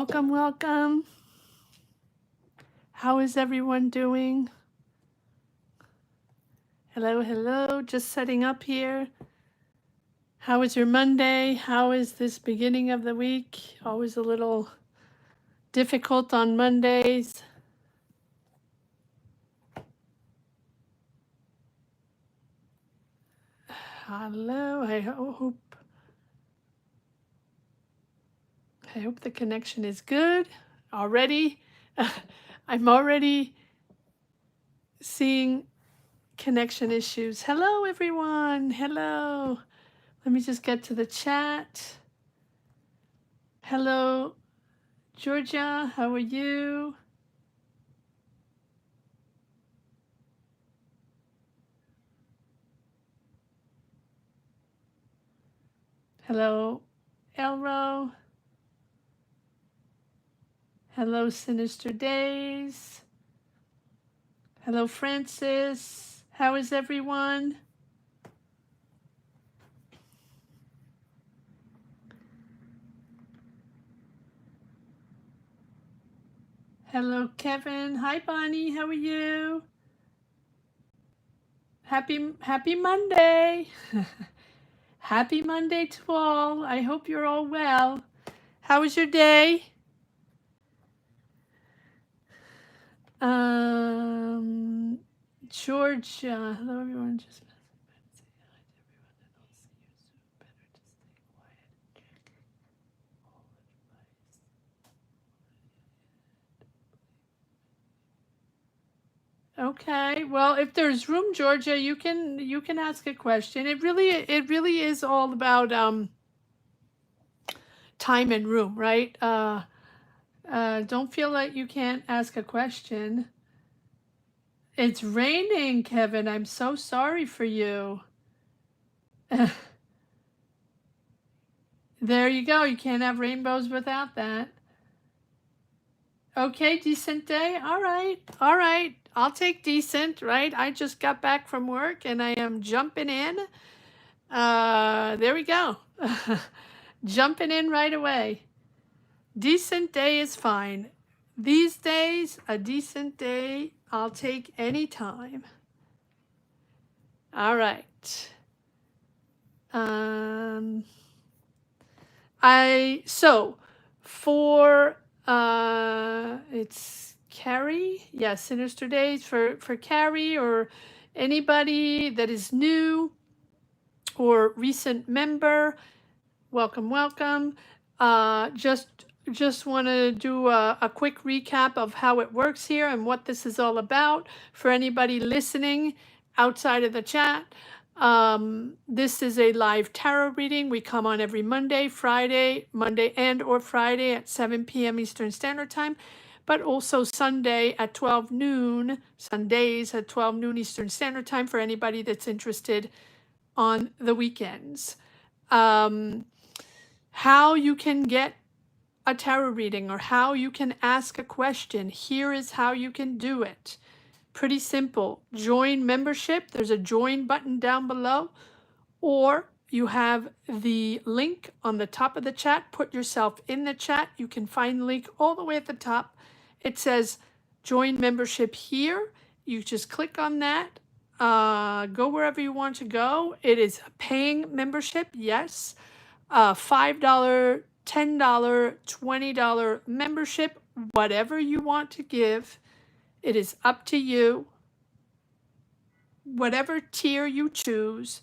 Welcome, welcome. How is everyone doing? Hello, hello. Just setting up here. How is your Monday? How is this beginning of the week? Always a little difficult on Mondays. Hello. I hope the connection is good already. I'm already seeing connection issues. Hello, everyone. Hello. Let me just get to the chat. Hello, Georgia. How are you? Hello, Elro. Hello, Sinister Days. Hello, Francis. How is everyone? Hello, Kevin. Hi, Bonnie. How are you? Happy Monday. Happy Monday to all. I hope you're all well. How was your day? Georgia. Hello, everyone. Just okay. Well, if there's room, Georgia, you can ask a question. It really is all about time and room, right? Don't feel like you can't ask a question. It's raining, Kevin. I'm so sorry for you. There you go. You can't have rainbows without that. Okay, decent day. All right. All right. I'll take decent, right? I just got back from work and I am jumping in. There we go. Jumping in right away. Decent day is fine. These days, a decent day, I'll take any time. All right. So for it's Carrie, yeah, Sinister Days for Carrie or anybody that is new or recent member. Welcome, welcome. Just want to do a quick recap of how it works here and what this is all about for anybody listening outside of the chat. This is a live tarot reading. We come on every Monday and or Friday at 7 p.m. Eastern Standard Time, but also Sundays at 12 noon Eastern Standard Time for anybody that's interested on the weekends. How you can get a tarot reading or how you can ask a question, here is how you can do it. Pretty simple. Join membership. There's a join button down below, or you have the link on the top of the chat. Put yourself in the chat. You can find the link all the way at the top. It says join membership here. You just click on that. Go wherever you want to go. It is a paying membership, yes. $5, $10, $20 membership, whatever you want to give. It is up to you. Whatever tier you choose,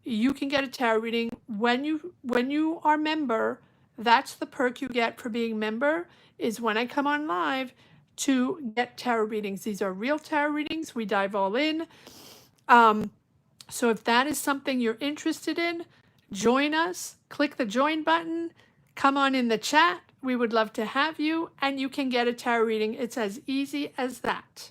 you can get a tarot reading. When you are member, that's the perk you get for being member, is when I come on live to get tarot readings. These are real tarot readings. We dive all in. So if that is something you're interested in, join us. Click the join button. Come on in the chat. We would love to have you, and you can get a tarot reading. It's as easy as that.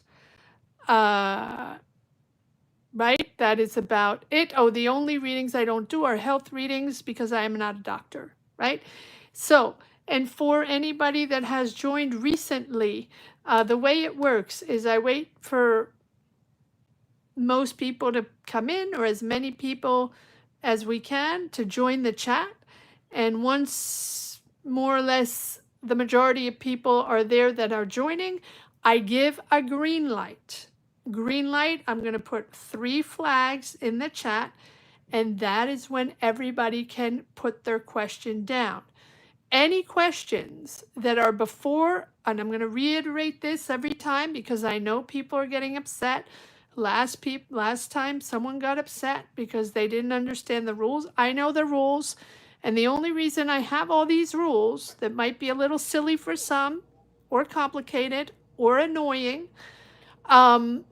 Right? That is about it. Oh, the only readings I don't do are health readings because I am not a doctor, right? So, and for anybody that has joined recently, the way it works is I wait for most people to come in, or as many people as we can to join the chat. And once more or less the majority of people are there that are joining, I give a green light. Green light, I'm going to put 3 flags in the chat, and that is when everybody can put their question down. Any questions that are before, and I'm going to reiterate this every time because I know people are getting upset. Last time someone got upset because they didn't understand the rules. I know the rules, and the only reason I have all these rules that might be a little silly for some, or complicated, or annoying,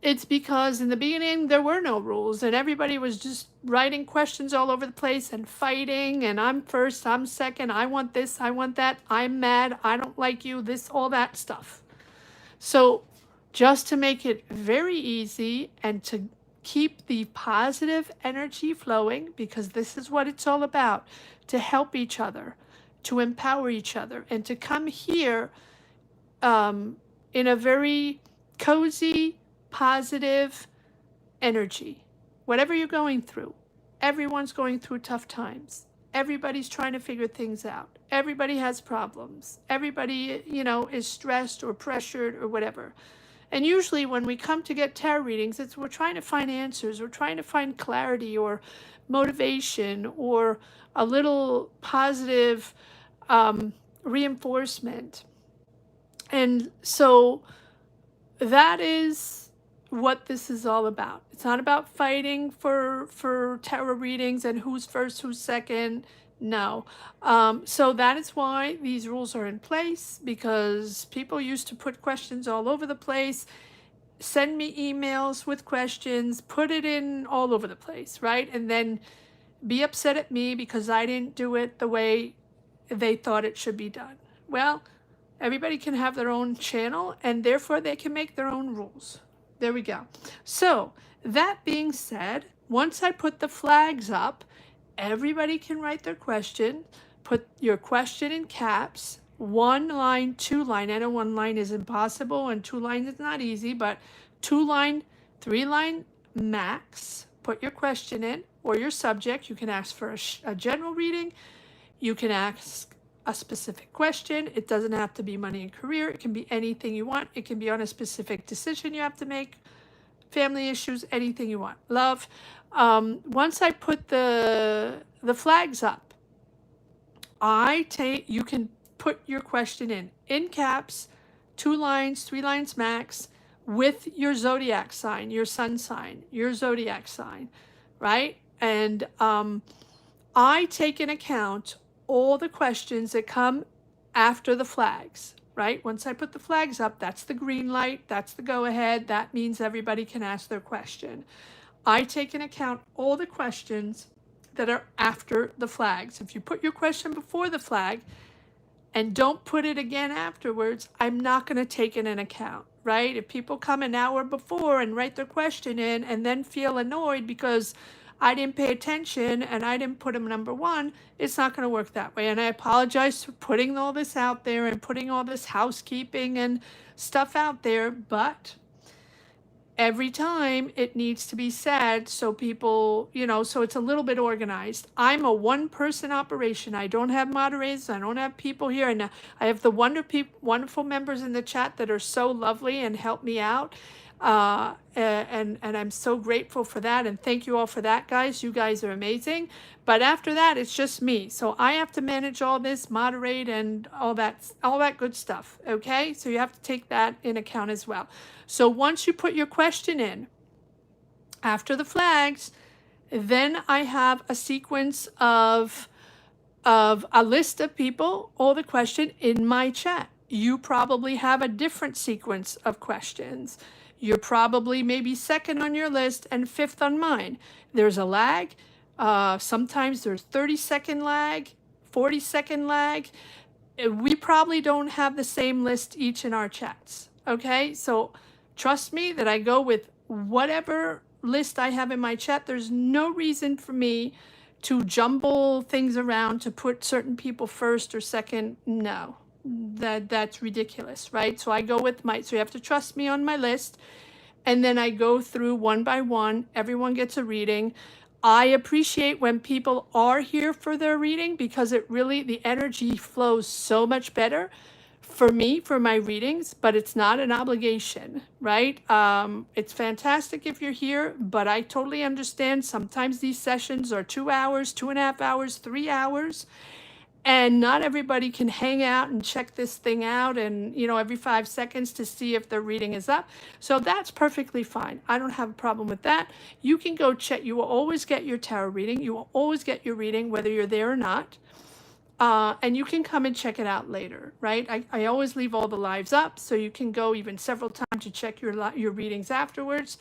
it's because in the beginning there were no rules and everybody was just writing questions all over the place and fighting, and I'm first, I'm second, I want this, I want that, I'm mad, I don't like you, this, all that stuff. So just to make it very easy and to keep the positive energy flowing, because this is what it's all about, to help each other, to empower each other, and to come here in a very cozy, positive energy. Whatever you're going through, everyone's going through tough times. Everybody's trying to figure things out. Everybody has problems. Everybody, is stressed or pressured or whatever. And usually when we come to get tarot readings, we're trying to find answers, we're trying to find clarity or motivation or a little positive reinforcement. And so that is what this is all about. It's not about fighting for tarot readings and who's first, who's second. No. So that is why these rules are in place, because people used to put questions all over the place, send me emails with questions, put it in all over the place, right? And then be upset at me because I didn't do it the way they thought it should be done. Well, everybody can have their own channel, and therefore they can make their own rules. There we go. So that being said, once I put the flags up, everybody can write their question. Put your question in caps, 1 line, 2 line. I know 1 line is impossible and 2 lines is not easy, but 2 line, 3 line max. Put your question in, or your subject. You can ask for a general reading. You can ask a specific question. It doesn't have to be money and career. It can be anything you want. It can be on a specific decision you have to make, family issues, anything you want. Love. Once I put the flags up, you can put your question in caps, 2 lines, 3 lines max, with your zodiac sign, your sun sign, your zodiac sign, right? And I take in account all the questions that come after the flags, right? Once I put the flags up, that's the green light, that's the go ahead. That means everybody can ask their question. I take in account all the questions that are after the flags. If you put your question before the flag and don't put it again afterwards, I'm not going to take it in account, right? If people come an hour before and write their question in and then feel annoyed because I didn't pay attention and I didn't put them number 1, it's not going to work that way. And I apologize for putting all this out there and putting all this housekeeping and stuff out there, but every time it needs to be said so people, so it's a little bit organized. I'm a 1-person operation. I don't have moderators. I don't have people here. And I have the wonderful members in the chat that are so lovely and help me out. And I'm so grateful for that, and thank you all for that, guys. You guys are amazing. But after that, it's just me, so I have to manage all this, moderate, and all that good stuff. Okay, so you have to take that in account as well. So once you put your question in after the flags, then I have a sequence of a list of people, all the question in my chat. You probably have a different sequence of questions. You're probably maybe second on your list and 5th on mine. There's a lag. Sometimes there's 30-second lag, 40-second lag. We probably don't have the same list each in our chats. Okay, so trust me that I go with whatever list I have in my chat. There's no reason for me to jumble things around to put certain people first or second. No. That's ridiculous, right? So I go with so you have to trust me on my list, and then I go through one by one. Everyone gets a reading. I appreciate when people are here for their reading, because the energy flows so much better for me, for my readings, but it's not an obligation, right? It's fantastic if you're here, but I totally understand. Sometimes these sessions are 2 hours, 2.5 hours, 3 hours, and not everybody can hang out and check this thing out and, every 5 seconds to see if their reading is up. So that's perfectly fine. I don't have a problem with that. You can go check. You will always get your tarot reading. You will always get your reading, whether you're there or not. And you can come and check it out later, right? I always leave all the lives up, so you can go even several times to check your readings afterwards.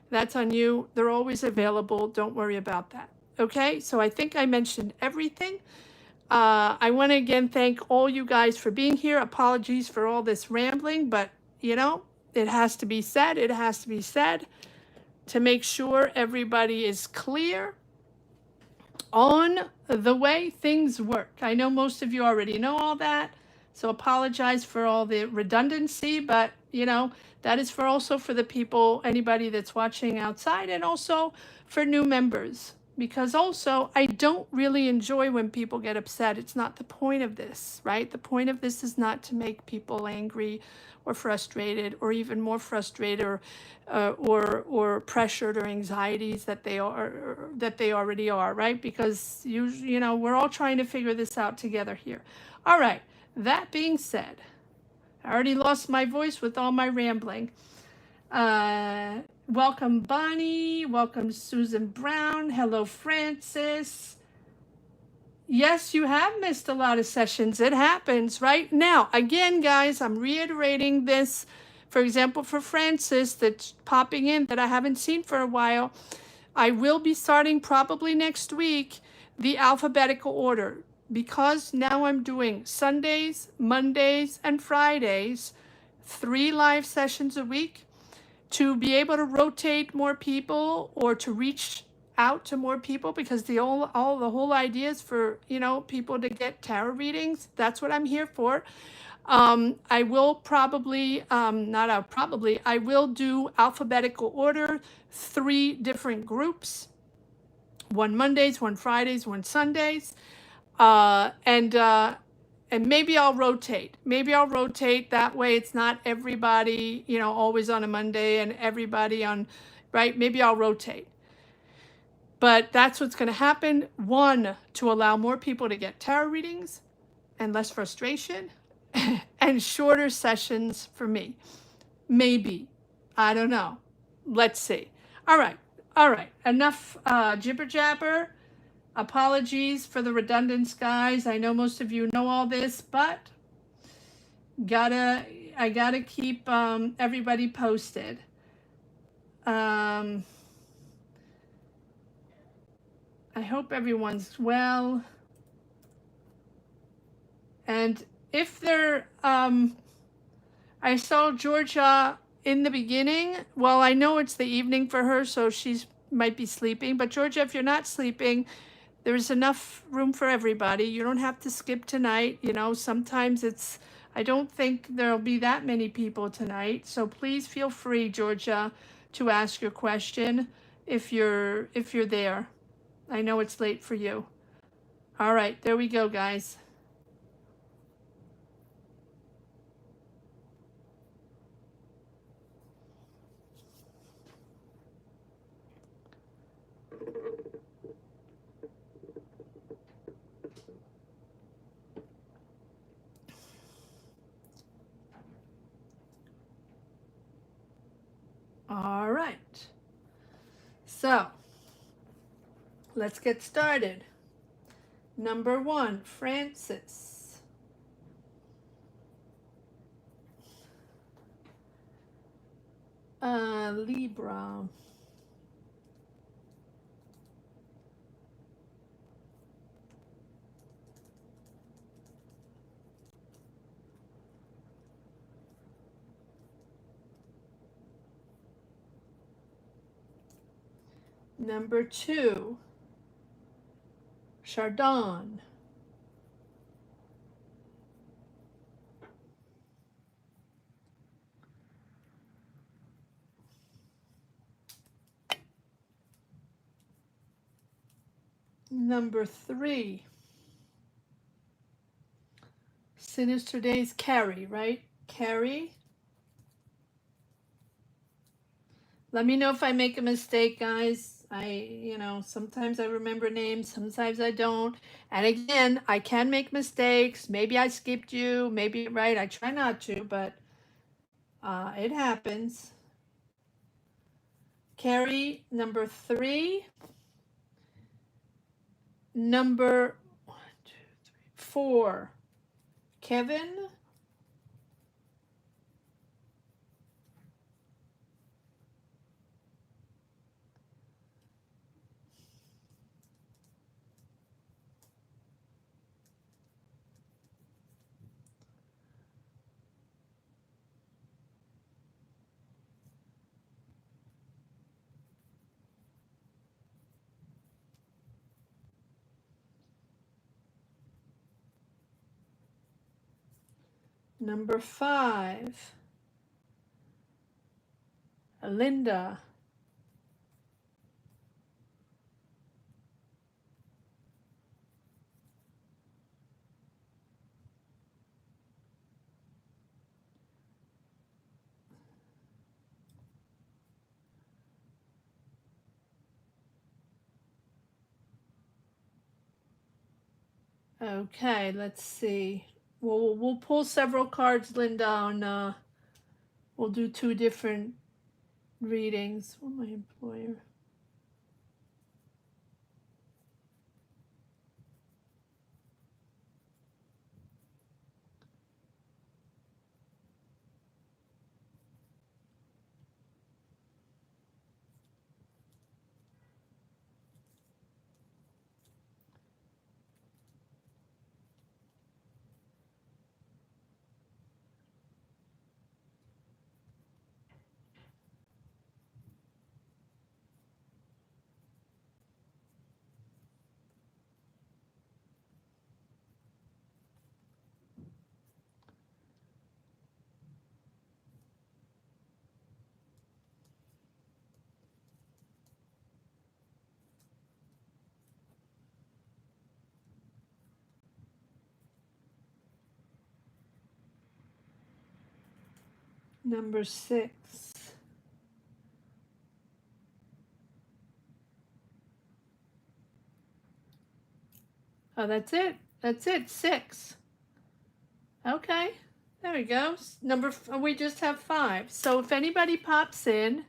That's on you. They're always available. Don't worry about that. Okay, so I think I mentioned everything. I want to again thank all you guys for being here. Apologies for all this rambling, but it has to be said. It has to be said to make sure everybody is clear on the way things work. I know most of you already know all that, so apologize for all the redundancy, but that is also for the people, anybody that's watching outside, and also for new members, because also I don't really enjoy when people get upset. It's not the point of this, right? The point of this is not to make people angry or frustrated, or even more frustrated, or pressured, or anxieties that they already are, right? Because we're all trying to figure this out together here. All right. That being said, I already lost my voice with all my rambling. Welcome Bonnie. Welcome Susan Brown. Hello Francis. Yes, you have missed a lot of sessions. It happens, right? Now, again, guys, I'm reiterating this. For example, for Francis that's popping in that I haven't seen for a while, I will be starting probably next week the alphabetical order, because now I'm doing Sundays, Mondays, and Fridays, 3 live sessions a week, to be able to rotate more people or to reach out to more people, because the whole idea is for people to get tarot readings. That's what I'm here for. I will probably I will do alphabetical order, 3 different groups, 1 Mondays, 1 Fridays, 1 Sundays, and maybe I'll rotate. That way it's not everybody always on a Monday and everybody on, right? Maybe I'll rotate. But that's what's going to happen. 1, to allow more people to get tarot readings and less frustration, and shorter sessions for me. Maybe. I don't know. Let's see. All right. Enough jibber jabber. Apologies for the redundance, guys. I know most of you know all this, but I gotta keep everybody posted. I hope everyone's well. And if they're, I saw Georgia in the beginning. Well, I know it's the evening for her, so she's might be sleeping. But Georgia, if you're not sleeping, there's enough room for everybody. You don't have to skip tonight. Sometimes I don't think there'll be that many people tonight. So please feel free, Georgia, to ask your question if you're there. I know it's late for you. All right, there we go, guys. All right. So let's get started. Number 1, Francis. Libra. Number 2, Chardon. Number 3, Sinister Days, Carrie, right? Carrie. Let me know if I make a mistake, guys. Sometimes I remember names, sometimes I don't. And again, I can make mistakes. Maybe I skipped you, maybe right. I try not to, but it happens. Carrie, number 3. Number 4, Kevin. Number 5, Linda. Okay, let's see. We'll pull several cards, Linda, on we'll do 2 different readings. Oh, my employer. Number 6. Oh, that's it. That's it. 6. Okay. There we go. We just have 5. So if anybody pops in,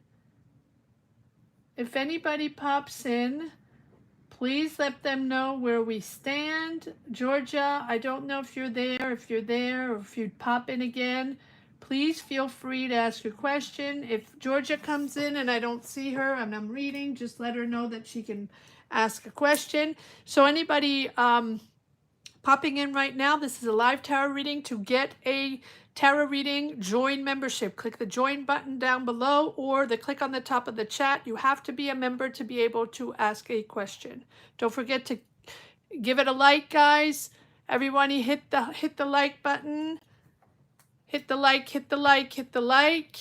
please let them know where we stand. Georgia, I don't know if you're there. If you're there, or if you'd pop in again, please feel free to ask your question. If Georgia comes in and I don't see her and I'm reading, just let her know that she can ask a question. So anybody popping in right now, this is a live tarot reading. To get a tarot reading, join membership. Click the join button down below or the click on the top of the chat. You have to be a member to be able to ask a question. Don't forget to give it a like, guys. Everybody hit the like button. Hit the like, hit the like, hit the like.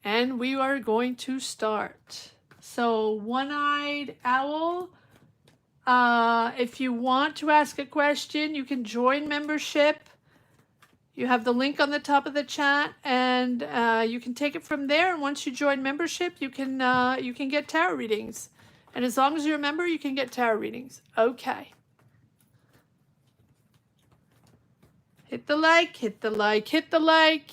And we are going to start. So, One-Eyed Owl, if you want to ask a question, you can join membership. You have the link on the top of the chat, and you can take it from there. And once you join membership, you can get tarot readings. And as long as you're a member, you can get tarot readings. Okay. Hit the like, hit the like, hit the like.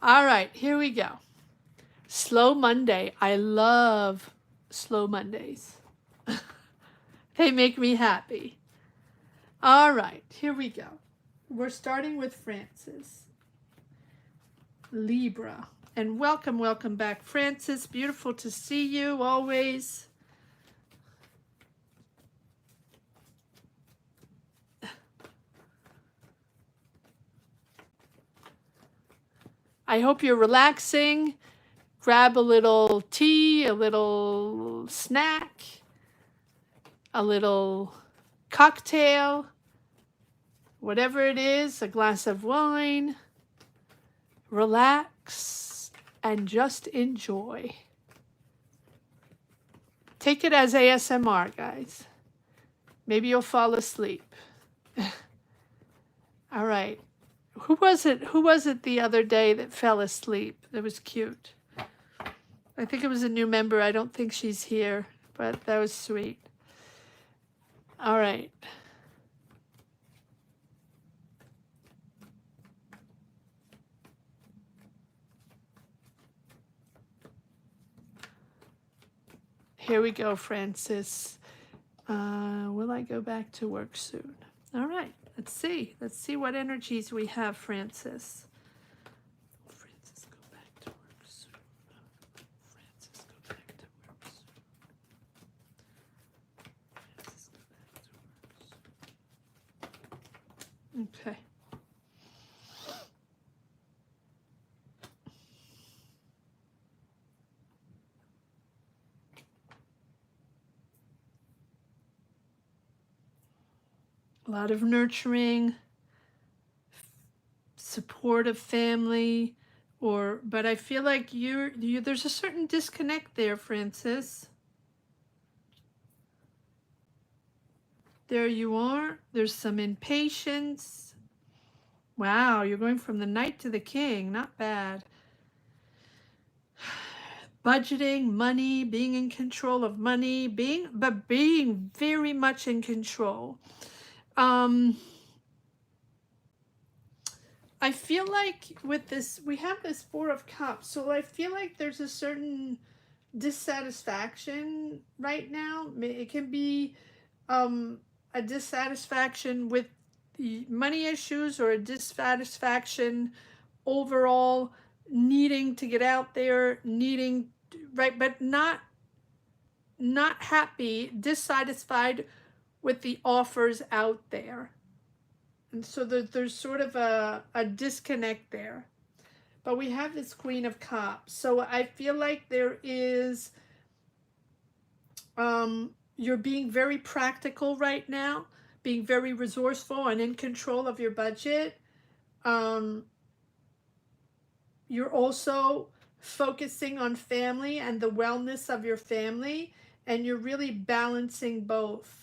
All right, here we go. Slow Monday. I love slow Mondays. They make me happy. All right, here we go. We're starting with Francis. Libra. And welcome back, Francis. Beautiful to see you always. I hope you're relaxing. Grab a little tea, a little snack, a little cocktail, whatever it is, a glass of wine. Relax and just enjoy. Take it as ASMR, guys. Maybe you'll fall asleep. All right. Who was it? Who was it the other day that fell asleep? That was cute. I think it was a new member. I don't think she's here, but that was sweet. All right. Here we go, Francis. Will I go back to work soon? All right. Let's see. Let's see what energies we have, Francis. Francis, go back to work soon. Francis, go back to work soon. Francis, go back to work soon. Okay. A lot of nurturing, support of family, but I feel like there's a certain disconnect there, Francis. There you are. There's some impatience. Wow, you're going from the Knight to the King. Not bad. Budgeting, money, being in control of money, being very much in control. I feel like with this, we have this Four of Cups, so I feel like there's a certain dissatisfaction right now. It can be a dissatisfaction with the money issues, or a dissatisfaction overall, needing to get out there, right, but not happy, dissatisfied with the offers out there. And so there's sort of a disconnect there. But we have this Queen of Cups. So I feel like there is, you're being very practical right now, being very resourceful and in control of your budget. You're also focusing on family and the wellness of your family, and you're really balancing both.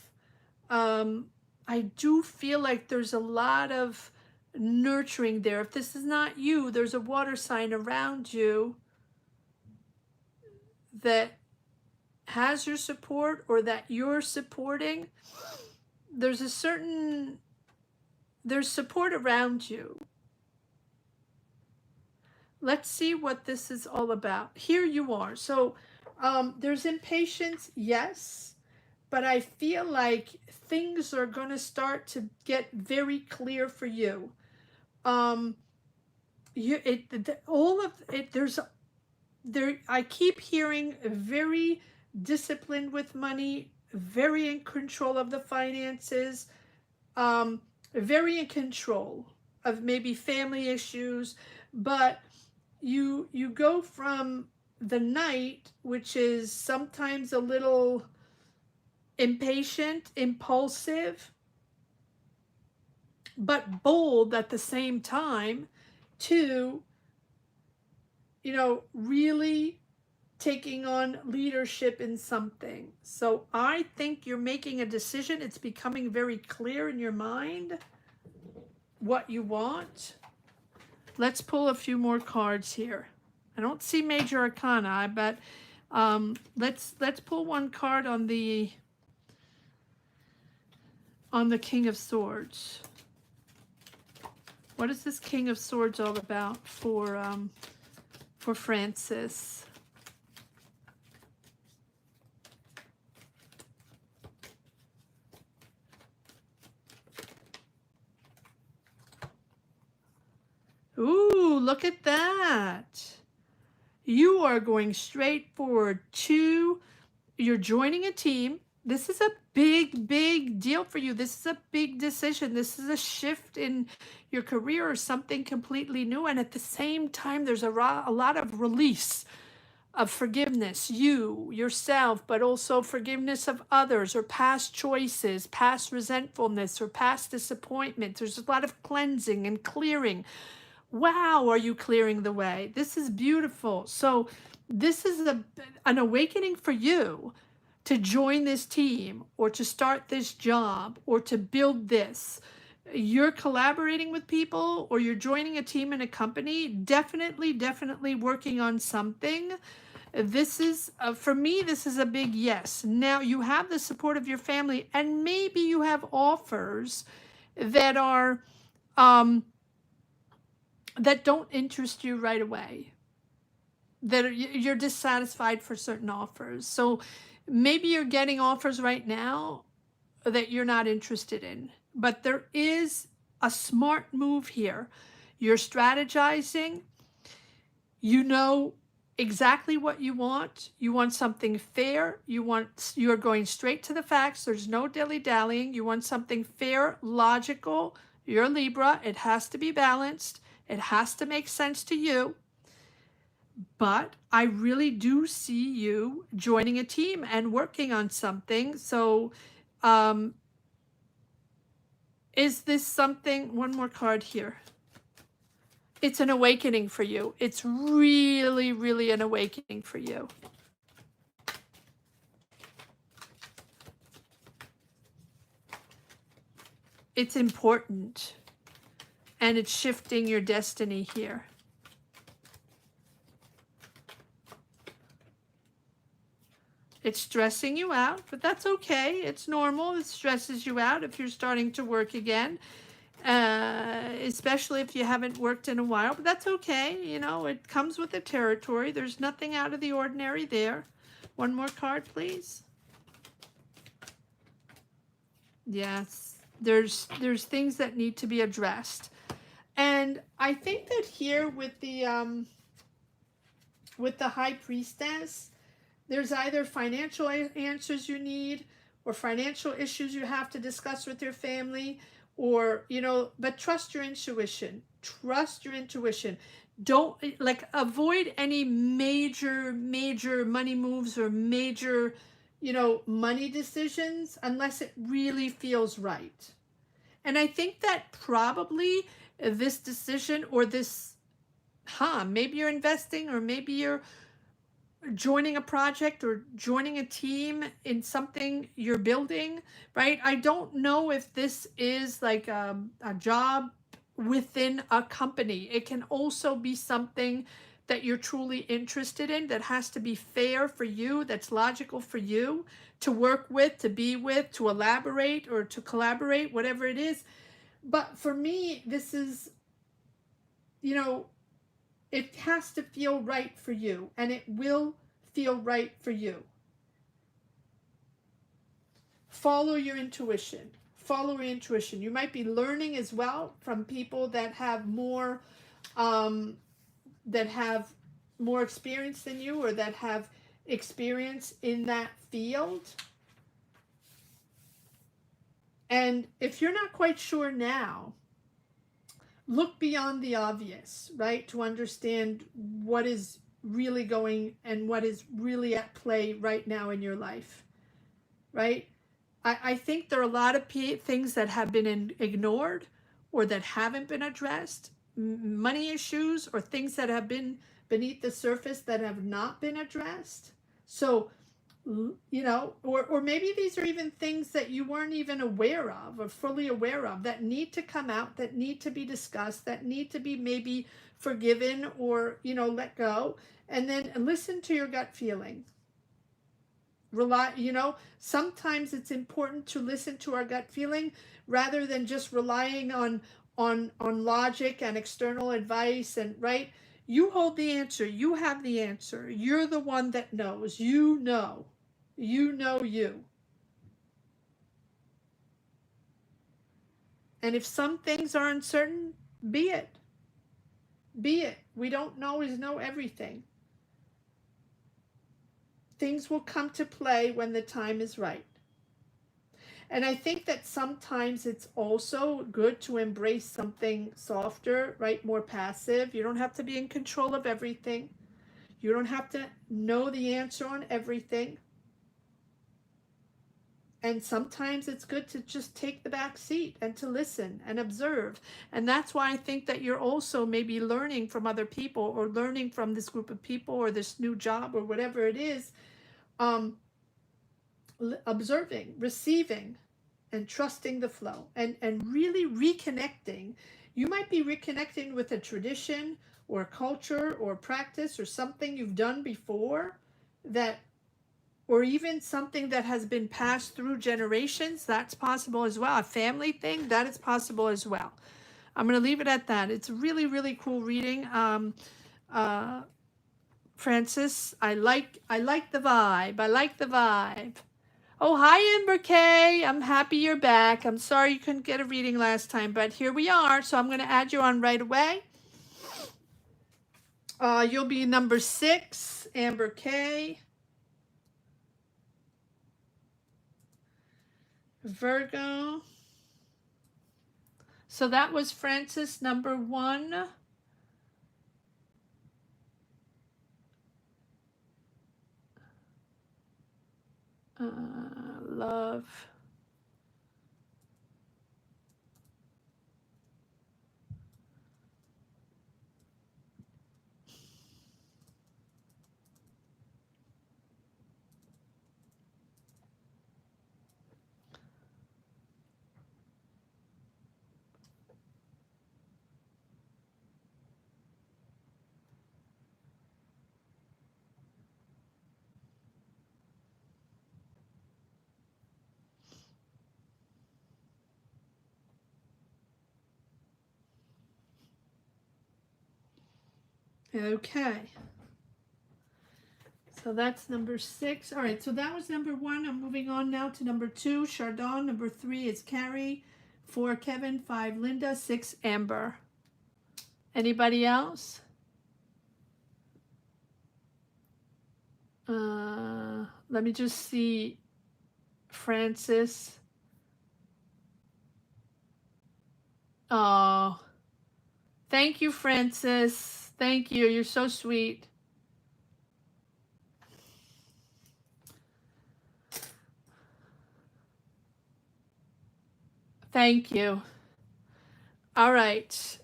I do feel like there's a lot of nurturing there. If this is not you, there's a water sign around you that has your support, or that you're supporting. There's support around you. Let's see what this is all about. Here you are. So there's impatience, yes. But I feel like things are going to start to get very clear for you. I keep hearing very disciplined with money, very in control of the finances, very in control of maybe family issues. But you go from the Knight, which is sometimes a little impatient, impulsive, but bold at the same time, to, really taking on leadership in something. So I think you're making a decision. It's becoming very clear in your mind what you want. Let's pull a few more cards here. I don't see major arcana, but let's pull one card on the King of Swords. What is this King of Swords all about for Francis? Ooh, look at that. You are going straight forward to, you're joining a team. This is a big, big deal for you. This is a big decision. This is a shift in your career, or something completely new. And at the same time, there's a lot of release of forgiveness, yourself, but also forgiveness of others, or past choices, past resentfulness, or past disappointment. There's a lot of cleansing and clearing Wow, are you clearing the way? This is beautiful. So this is an awakening for you to join this team or to start this job or to build this. You're collaborating with people or you're joining a team in a company, definitely working on something. This is, for me, this is a big yes. Now you have the support of your family, and maybe you have offers that are, um, that don't interest you right away, that you're dissatisfied for certain offers. So maybe you're getting offers right now that you're not interested in, but there is a smart move here. You're strategizing, you know exactly what you want. You want something fair. You're going straight to the facts. There's no dilly-dallying. You want something fair, logical. You're a Libra. It has to be balanced. It has to make sense to you. But I really do see you joining a team and working on something. So is this something, one more card here. It's an awakening for you. It's really an awakening for you. It's important, and it's shifting your destiny here. It's stressing you out, but that's okay. It's normal. It stresses you out if you're starting to work again, especially if you haven't worked in a while, but that's okay. You know, it comes with the territory. There's nothing out of the ordinary there. One more card, please. Yes, there's things that need to be addressed. And I think that here with the High Priestess, there's either financial answers you need or financial issues you have to discuss with your family, or, you know, but trust your intuition. Trust your intuition. Don't, like, avoid any major money moves or major, you know, money decisions unless it really feels right. And I think that probably this decision or this, maybe you're investing, or maybe you're joining a project or joining a team in something you're building, right? I don't know if this is like a job within a company. It can also be something that you're truly interested in, that has to be fair for you, that's logical for you to work with, to be with, to elaborate or to collaborate, whatever it is. But for me, this is, you know, it has to feel right for you, and it will feel right for you. Follow your intuition. Follow your intuition. You might be learning as well from people that have more experience than you, or that have experience in that field. And if you're not quite sure now, look beyond the obvious, right? To understand what is really going and what is really at play right now in your life, right? I think there are a lot of things that have been ignored or that haven't been addressed, money issues or things that have been beneath the surface that have not been addressed. So, you know, or maybe these are even things that you weren't even aware of or fully aware of, that need to come out, that need to be discussed, that need to be maybe forgiven or, you know, let go. And then listen to your gut feeling. Rely, you know, sometimes it's important to listen to our gut feeling rather than just relying on logic and external advice. And right, you hold the answer. You have the answer. You're the one that knows. You know you. And if some things are uncertain, be it. We don't always know everything. Things will come to play when the time is right. And I think that sometimes it's also good to embrace something softer, right? More passive. You don't have to be in control of everything. You don't have to know the answer on everything. And sometimes it's good to just take the back seat and to listen and observe. And that's why I think that you're also maybe learning from other people, or learning from this group of people, or this new job, or whatever it is. Observing, receiving, and trusting the flow, and really reconnecting. You might be reconnecting with a tradition or a culture or practice or something you've done before, that, or even something that has been passed through generations. That's possible as well. A family thing, that is possible as well. I'm going to leave it at that. It's really, really cool reading. Francis, I like the vibe. I like the vibe. Oh, hi, Ember K. I'm happy you're back. I'm sorry you couldn't get a reading last time, but here we are. So I'm going to add you on right away. You'll be number 6, Amber K. Virgo. So that was Francis, number 1. Love. Okay. So that's number 6. All right, so that was number 1. I'm moving on now to number 2, Chardon. Number 3 is Carrie. 4, Kevin. 5, Linda. 6, Amber. Anybody else? Let me just see. Francis. Oh, thank you, Francis. Thank you. You're so sweet. Thank you. All right.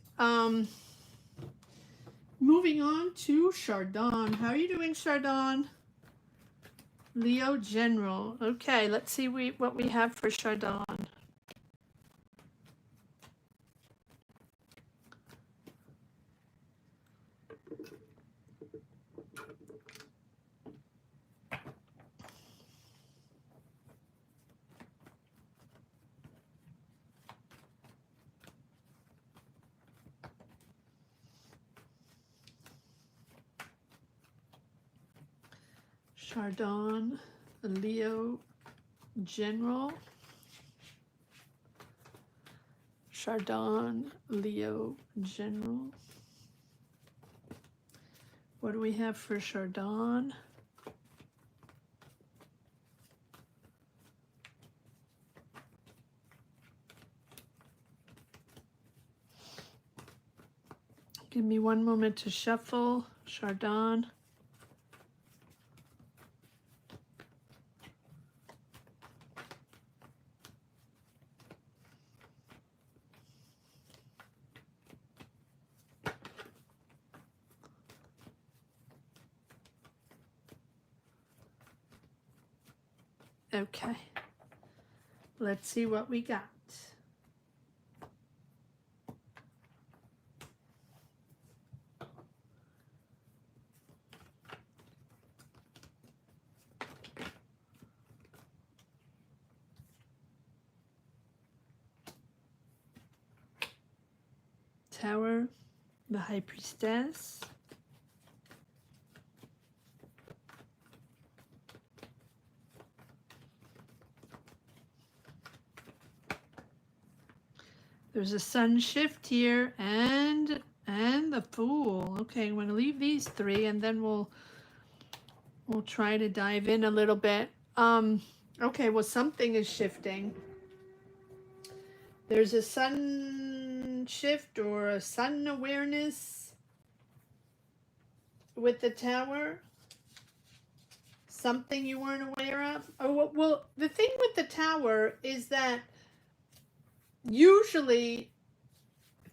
Moving on to Chardon. How are you doing, Chardon? Leo General. Okay, let's see what we have for Chardon. Chardon, Leo General. Chardon, Leo General. What do we have for Chardon? Give me one moment to shuffle. Chardon. Okay, let's see what we got. Tower, the High Priestess. There's a sun shift here, and the Fool. Okay, I'm going to leave these 3, and then we'll try to dive in a little bit. Okay, well, something is shifting. There's a sun shift or a sun awareness with the Tower. something you weren't aware of? Oh, well, the thing with the Tower is that usually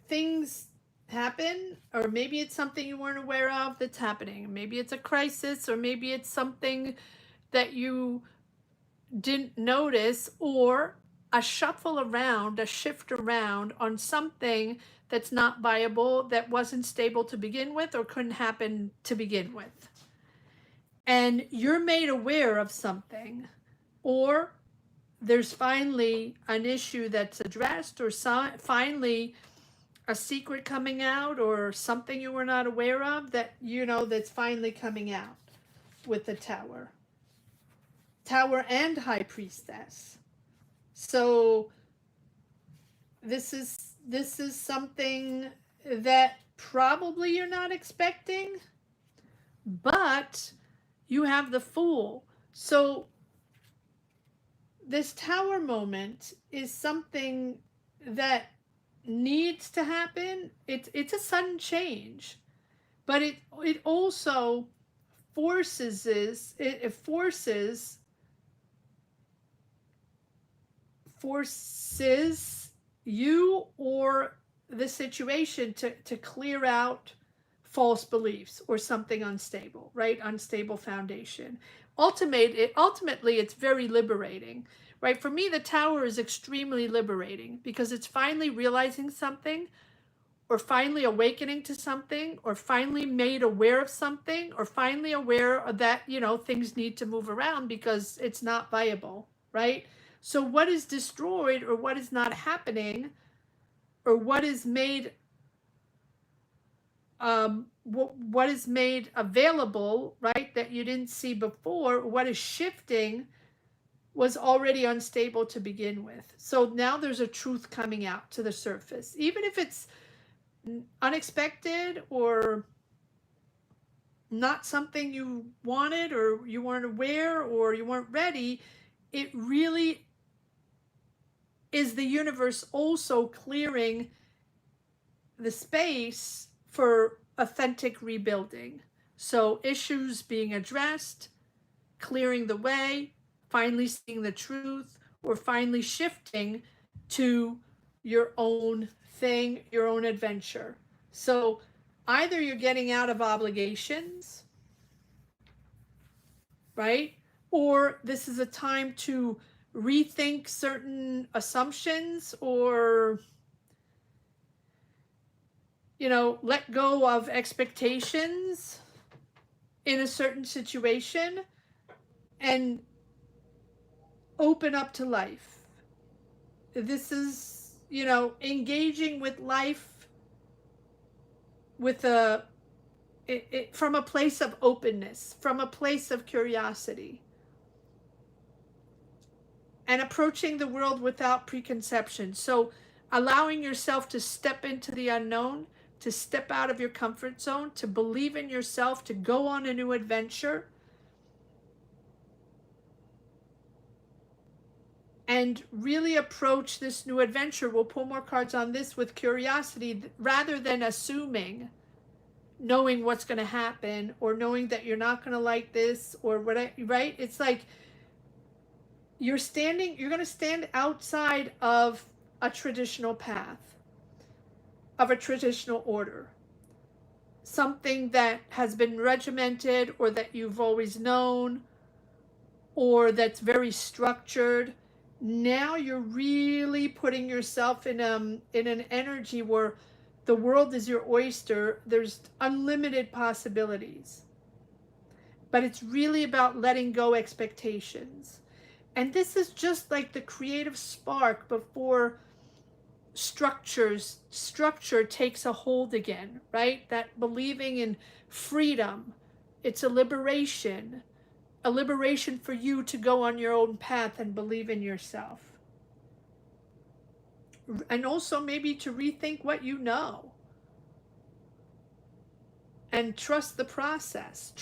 things happen, or maybe it's something you weren't aware of that's happening. Maybe it's a crisis, or maybe it's something that you didn't notice, or a shuffle around, a shift around on something that's not viable, that wasn't stable to begin with, or couldn't happen to begin with. And you're made aware of something, or there's finally an issue that's addressed, or finally a secret coming out, or something you were not aware of that, you know, that's finally coming out with the Tower. Tower and High Priestess. So this is something that probably you're not expecting, but you have the Fool. So this Tower moment is something that needs to happen. It's a sudden change, but it also forces you or the situation to clear out false beliefs or something unstable, right? Unstable foundation. Ultimately, it's very liberating, right? For me, the Tower is extremely liberating because it's finally realizing something, or finally awakening to something, or finally made aware of something, or finally aware that, you know, things need to move around because it's not viable, right? So what is destroyed, or what is not happening, or what is made what is made available, right, that you didn't see before, what is shifting, was already unstable to begin with. So now there's a truth coming out to the surface, even if it's unexpected or not something you wanted, or you weren't aware, or you weren't ready. It really is the universe also clearing the space for authentic rebuilding. So issues being addressed, clearing the way, finally seeing the truth, or finally shifting to your own thing, your own adventure. So either you're getting out of obligations, right? Or this is a time to rethink certain assumptions, or, you know, let go of expectations in a certain situation and open up to life. This is, you know, engaging with life with from a place of openness, from a place of curiosity, and approaching the world without preconception. So allowing yourself to step into the unknown, to step out of your comfort zone, to believe in yourself, to go on a new adventure, and really approach this new adventure. We'll pull more cards on this with curiosity, rather than assuming, knowing what's going to happen, or knowing that you're not going to like this, or what, right? It's like you're going to stand outside of a traditional path, of a traditional order, something that has been regimented, or that you've always known, or that's very structured. Now you're really putting yourself in an energy where the world is your oyster. There's unlimited possibilities, but it's really about letting go expectations. And this is just like the creative spark before structure takes a hold again, right? That believing in freedom, it's a liberation for you to go on your own path and believe in yourself. And also maybe to rethink what you know. And trust the process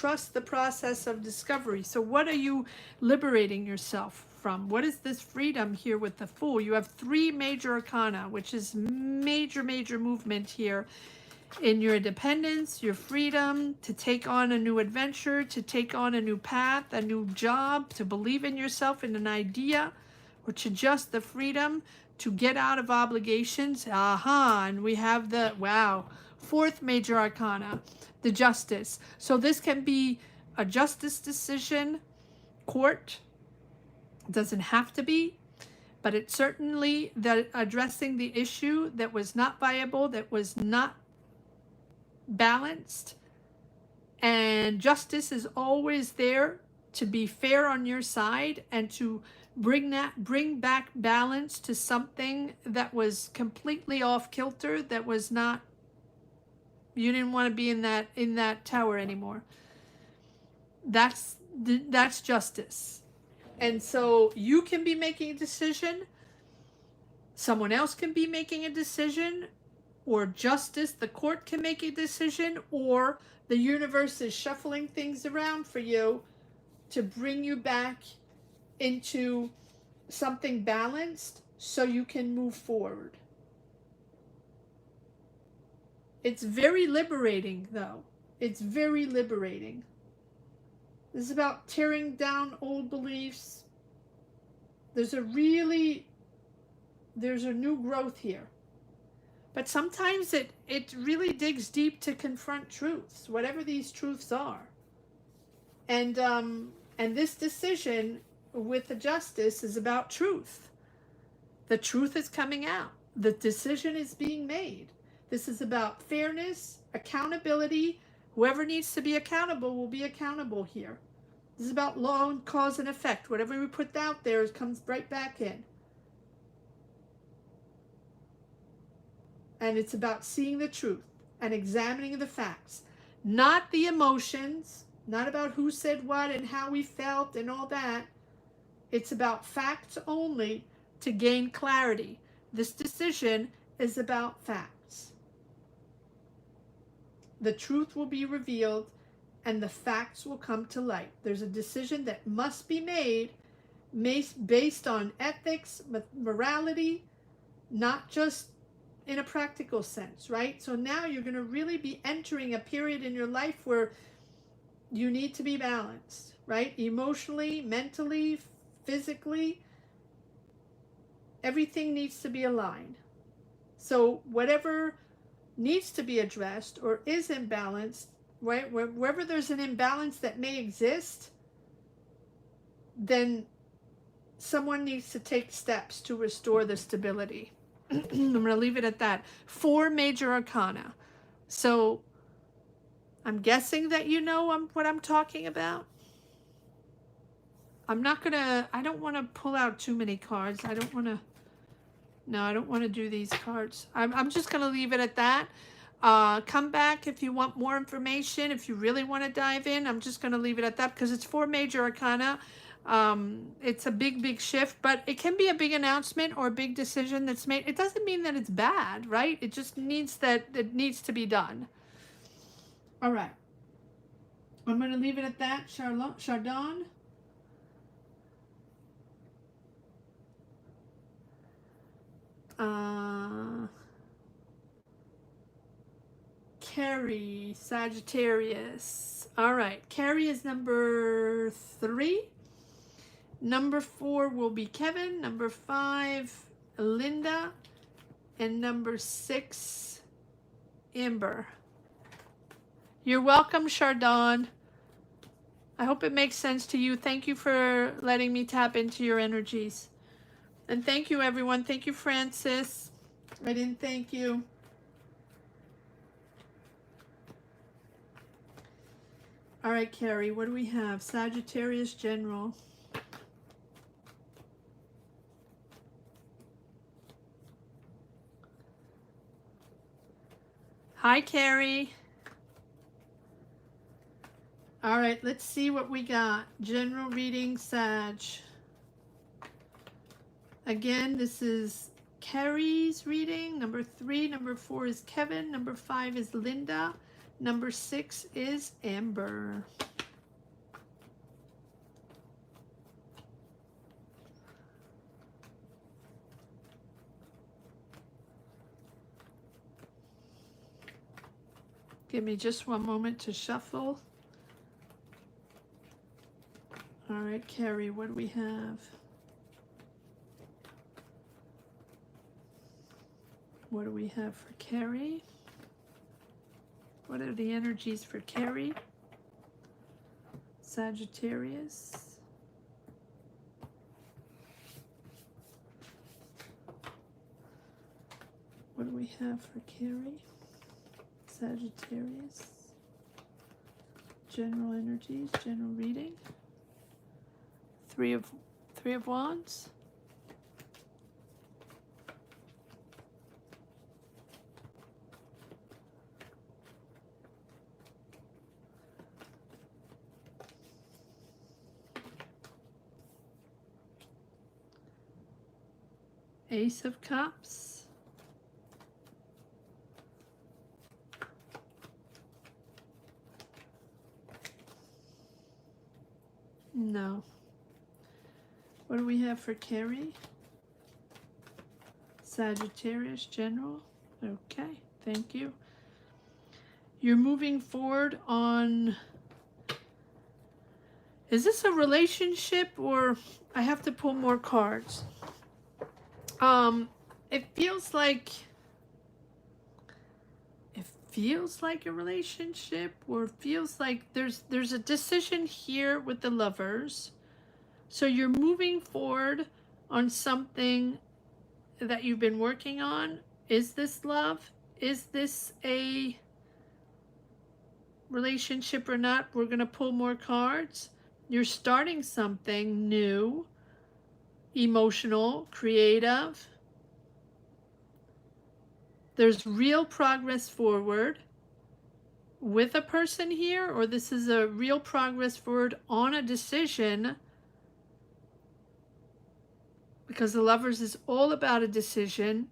of discovery. So what are you liberating yourself from? What is this freedom here with the Fool? You have 3 major arcana, which is major movement here. in your independence, your freedom to take on a new adventure, to take on a new path, a new job, to believe in yourself in an idea, or to just the freedom to get out of obligations. And we have the, wow, fourth major arcana, the justice. So this can be a justice decision, court. It doesn't have to be, but it's certainly that addressing the issue that was not viable, that was not balanced. And justice is always there to be fair on your side and to bring back balance to something that was completely off kilter, that was not, you didn't want to be in that tower anymore. That's justice. And so you can be making a decision, someone else can be making a decision, or justice, the court can make a decision, or the universe is shuffling things around for you to bring you back into something balanced so you can move forward. It's very liberating, though. It's very liberating. This is about tearing down old beliefs. There's a new growth here. But sometimes it really digs deep to confront truths, whatever these truths are. And this decision with the justice is about truth. The truth is coming out. The decision is being made. This is about fairness, accountability. Whoever needs to be accountable will be accountable here. This is about law and cause and effect. Whatever we put out there comes right back in. And it's about seeing the truth and examining the facts, not the emotions, not about who said what and how we felt and all that. It's about facts only to gain clarity. This decision is about facts. The truth will be revealed and the facts will come to light. There's a decision that must be made based on ethics, morality, not just in a practical sense, right? So now you're going to really be entering a period in your life where you need to be balanced, right? Emotionally, mentally, physically, everything needs to be aligned. So whatever needs to be addressed or is imbalanced, right? Wherever there's an imbalance that may exist, then someone needs to take steps to restore the stability. I'm going to leave it at that. 4 major arcana. So I'm guessing that you know what I'm talking about. I don't want to pull out too many cards. I don't want to do these cards. I'm just going to leave it at that. Come back if you want more information, if you really want to dive in. I'm just going to leave it at that because it's 4 major arcana. It's a big shift, but it can be a big announcement or a big decision that's made. It doesn't mean that it's bad, right? It just means that it needs to be done. All right. I'm going to leave it at that. Chardon. Carrie, Sagittarius. All right. Carrie is number 3. Number 4 will be Kevin. Number 5, Linda. And number 6, Amber. You're welcome, Chardon. I hope it makes sense to you. Thank you for letting me tap into your energies. And thank you, everyone. Thank you, Francis. I didn't thank you. All right, Carrie, what do we have? Sagittarius General. Hi, Carrie. All right, let's see what we got. General reading, Sag. Again, this is Carrie's reading. Number 3, number 4 is Kevin. Number 5 is Linda. Number 6 is Amber. Give me just one moment to shuffle. All right, Carrie, what do we have? What do we have for Carrie? What are the energies for Carrie? Sagittarius. What do we have for Carrie? Sagittarius. General energies, general reading. Three of Wands. Ace of Cups. No. What do we have for Carrie? Sagittarius General. Okay, thank you. You're moving forward on... Is this a relationship, or I have to pull more cards? It feels like a relationship, or feels like there's a decision here with the Lovers. So you're moving forward on something that you've been working on. Is this love? Is this a relationship or not? We're going to pull more cards. You're starting something new, emotional, creative. There's real progress forward with a person here, or this is a real progress forward on a decision, because the Lovers is all about a decision,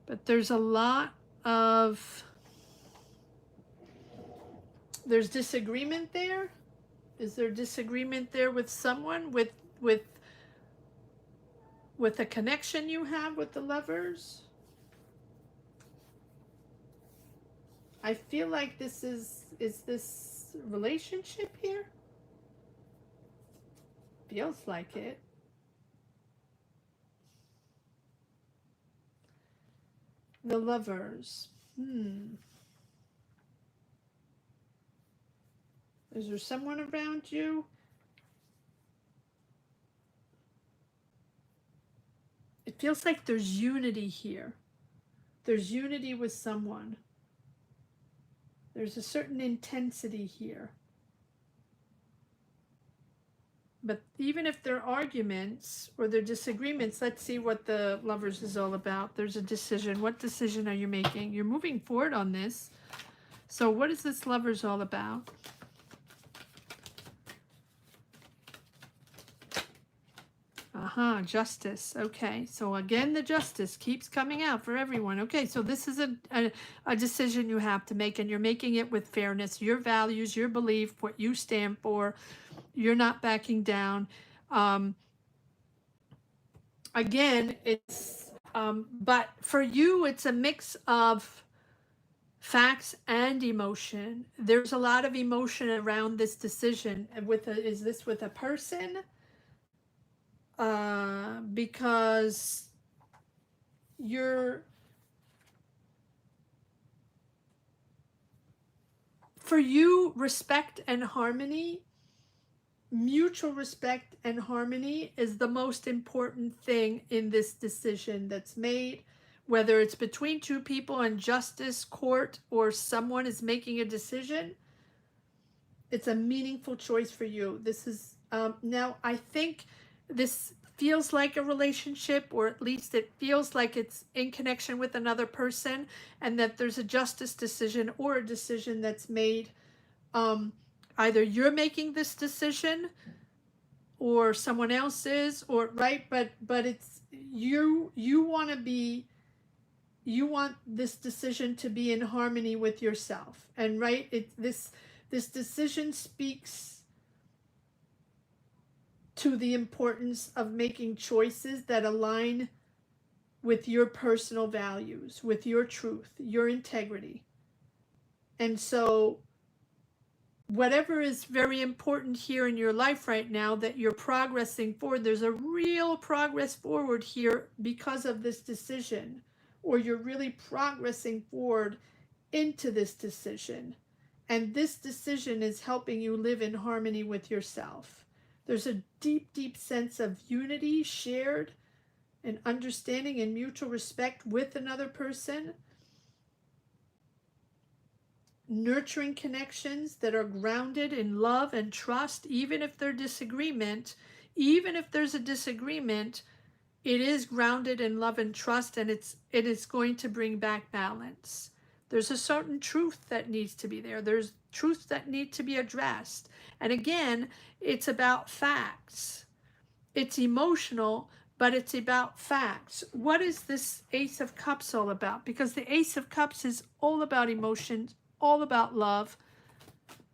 but there's a lot of, there's disagreement there. Is there disagreement there with someone, with a connection you have with the Lovers? I feel like this is this relationship here? Feels like it. The Lovers. Is there someone around you? It feels like there's unity here. There's unity with someone. There's a certain intensity here. But even if there are arguments or there are disagreements, let's see what the Lovers is all about. There's a decision. What decision are you making? You're moving forward on this. So what is this Lovers all about? Justice. Okay, so again, the Justice keeps coming out for everyone. Okay, so this is a decision you have to make, and you're making it with fairness. Your values, your belief, what you stand for. You're not backing down. Again, it's, but for you, it's a mix of facts and emotion. There's a lot of emotion around this decision. Is this with a person? Because for you, respect and harmony, mutual respect and harmony is the most important thing in this decision that's made, whether it's between two people in justice, court, or someone is making a decision. It's a meaningful choice for you. This is, now I think this feels like a relationship, or at least it feels like it's in connection with another person, and that there's a justice decision or a decision that's made. Either you're making this decision or someone else is, or right, but it's you want to be, you want this decision to be in harmony with yourself, and right, this decision speaks to the importance of making choices that align with your personal values, with your truth, your integrity. And so whatever is very important here in your life right now that you're progressing forward, there's a real progress forward here because of this decision, or you're really progressing forward into this decision. And this decision is helping you live in harmony with yourself. There's a deep, deep sense of unity shared and understanding and mutual respect with another person. Nurturing connections that are grounded in love and trust, even if there's a disagreement, it is grounded in love and trust, and it is going to bring back balance. There's a certain truth that needs to be there. There's truths that need to be addressed. And again, it's about facts. It's emotional, but it's about facts. What is this Ace of Cups all about? Because the Ace of Cups is all about emotions, all about love.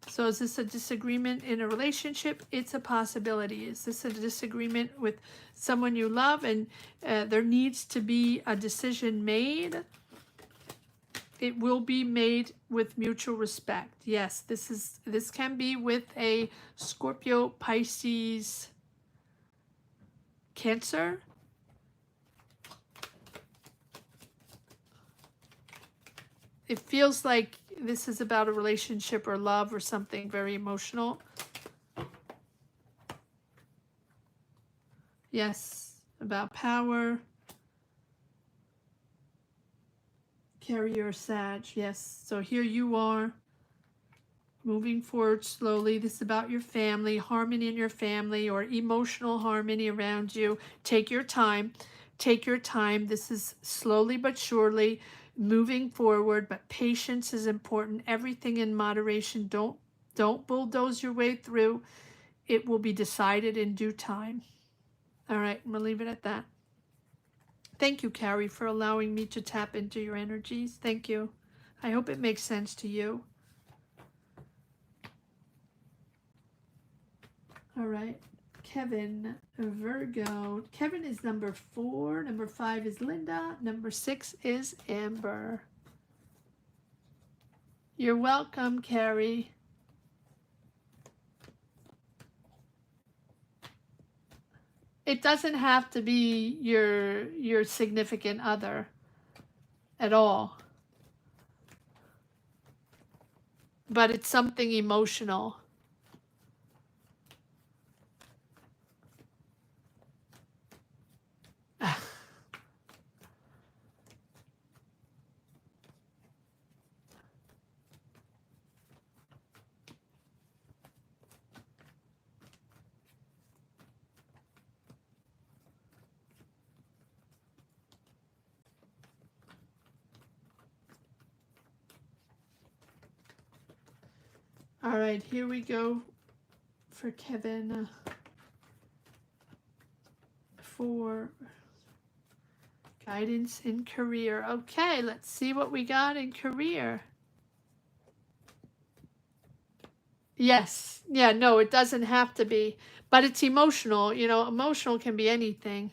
So is this a disagreement in a relationship? It's a possibility. Is this a disagreement with someone you love and there needs to be a decision made? It will be made with mutual respect. Yes, this can be with a Scorpio, Pisces, Cancer. It feels like this is about a relationship or love or something very emotional. Yes, about power. Carrier, Sag, yes. So here you are, moving forward slowly. This is about your family, harmony in your family, or emotional harmony around you. Take your time. Take your time. This is slowly but surely moving forward, but patience is important. Everything in moderation. Don't bulldoze your way through. It will be decided in due time. All right, I'm gonna leave it at that. Thank you, Carrie, for allowing me to tap into your energies. Thank you. I hope it makes sense to you. All right, Kevin, Virgo. Kevin is number 4. Number 5 is Linda. Number 6 is Amber. You're welcome, Carrie. It doesn't have to be your significant other at all, but it's something emotional. All right, here we go for Kevin. For guidance in career. Okay, let's see what we got in career. Yes. Yeah, no, it doesn't have to be, but it's emotional. You know, emotional can be anything.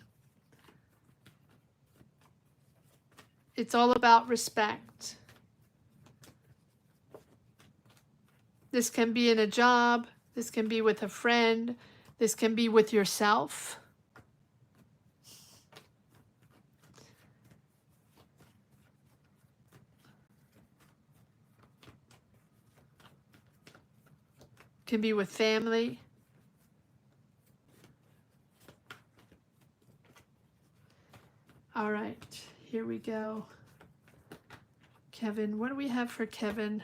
It's all about respect. This can be in a job. This can be with a friend. This can be with yourself. Can be with family. All right, here we go. Kevin, what do we have for Kevin?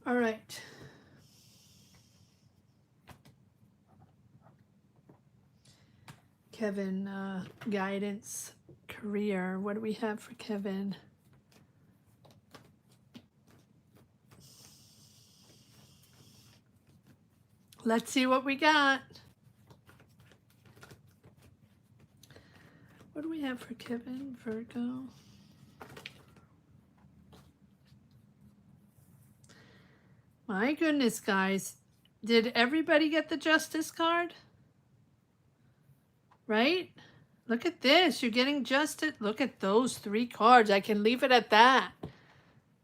All right. Kevin, guidance, career. What do we have for Kevin? Let's see what we got. What do we have for Kevin? Virgo. My goodness, guys. Did everybody get the Justice card? Right? Look at this. You're getting justice. Look at those 3 cards. I can leave it at that.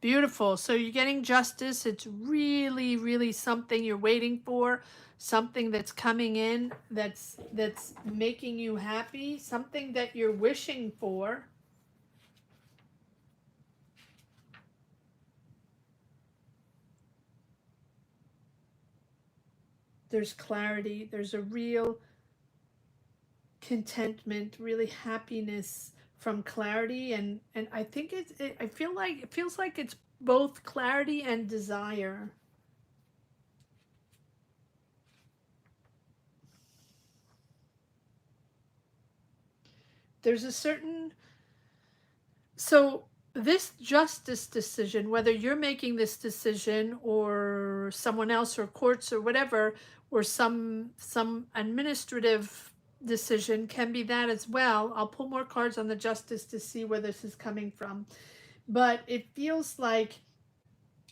Beautiful. So you're getting justice. It's really, really something you're waiting for. Something that's coming in that's making you happy. Something that you're wishing for. There's clarity. There's a real contentment, really happiness from clarity, and I think it feels like it's both clarity and desire. There's a certain, so this justice decision, whether you're making this decision or someone else or courts or whatever, or some administrative decision, can be that as well. I'll pull more cards on the justice to see where this is coming from. But it feels like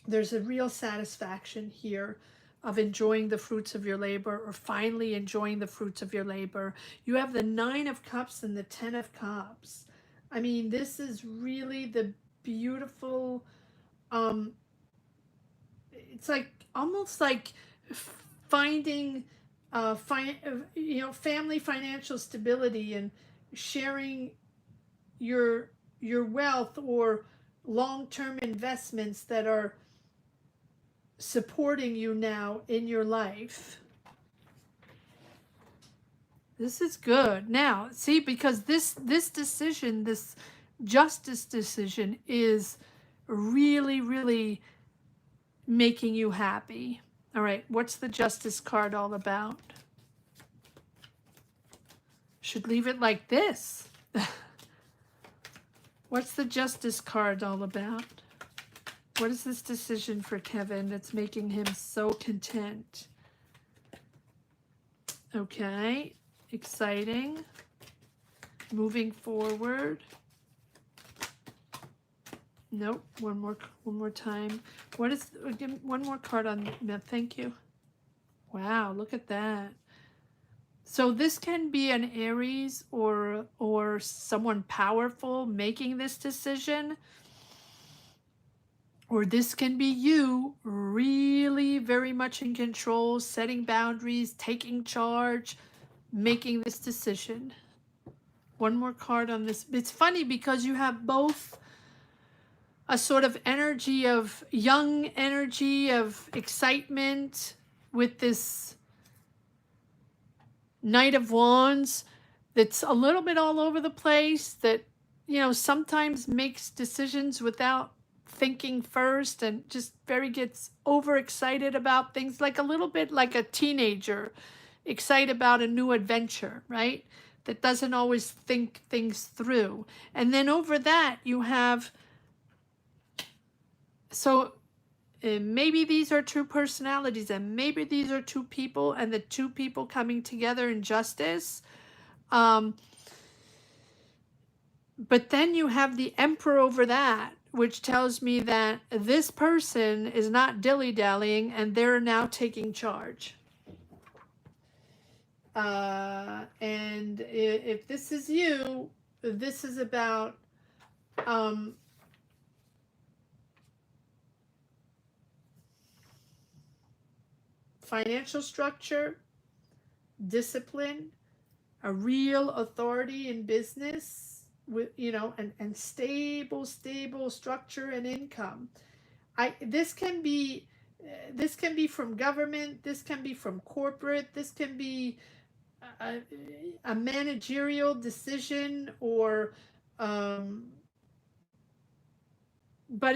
there's a real satisfaction here of enjoying the fruits of your labor, or finally enjoying the fruits of your labor. You have the 9 of Cups and the 10 of Cups. I mean, this is really the beautiful, it's like almost like finding family financial stability and sharing your wealth or long-term investments that are supporting you now in your life. This is good. Now, see, because this decision, this justice decision, is really, really making you happy. All right, what's the justice card all about? Should leave it like this. What's the justice card all about? What is this decision for Kevin that's making him so content? Okay, exciting. Moving forward. Nope, one more time. What is, one more card on that, thank you. Wow, look at that. So this can be an Aries or someone powerful making this decision. Or this can be you really very much in control, setting boundaries, taking charge, making this decision. One more card on this. It's funny because you have both a sort of energy of young energy of excitement with this Knight of Wands that's a little bit all over the place, that, sometimes makes decisions without thinking first and just gets overexcited about things, like a little bit like a teenager excited about a new adventure, right? That doesn't always think things through. And then over that you have, so maybe these are 2 personalities, and maybe these are 2 people, and the 2 people coming together in justice. But then you have the Emperor over that, which tells me that this person is not dilly-dallying and they're now taking charge. And if this is you, this is about financial structure, discipline, a real authority in business, with and stable structure and income. This can be from government, this can be from corporate, this can be a managerial decision, or but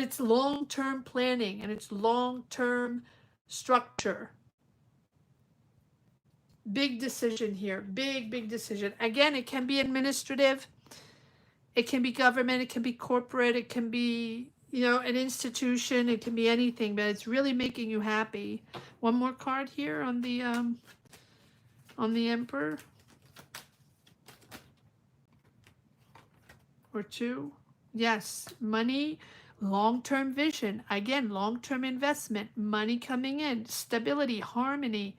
it's long-term planning and it's long-term structure. Big decision here, big decision. Again, it can be administrative, It can be government, it can be corporate, it can be, you know, an institution, it can be anything, but it's really making you happy. One more card here on the Emperor. Or two. Yes, money, long-term vision. Again, long-term investment, money coming in, stability, harmony.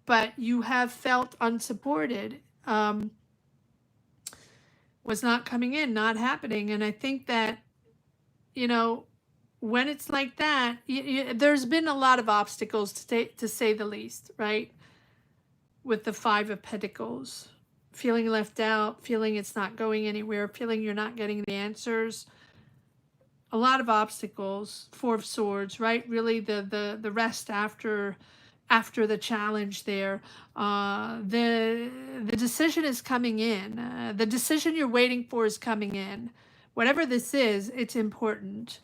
But you have felt unsupported. Was not coming in, not happening. And I think that, you know, when it's like that, there's been a lot of obstacles to say the least, right? With the Five of Pentacles, feeling left out, feeling it's not going anywhere, feeling you're not getting the answers. A lot of obstacles. Four of Swords, right? Really the rest after the challenge there. The decision is coming in. The decision you're waiting for is coming in. Whatever this is, it's important.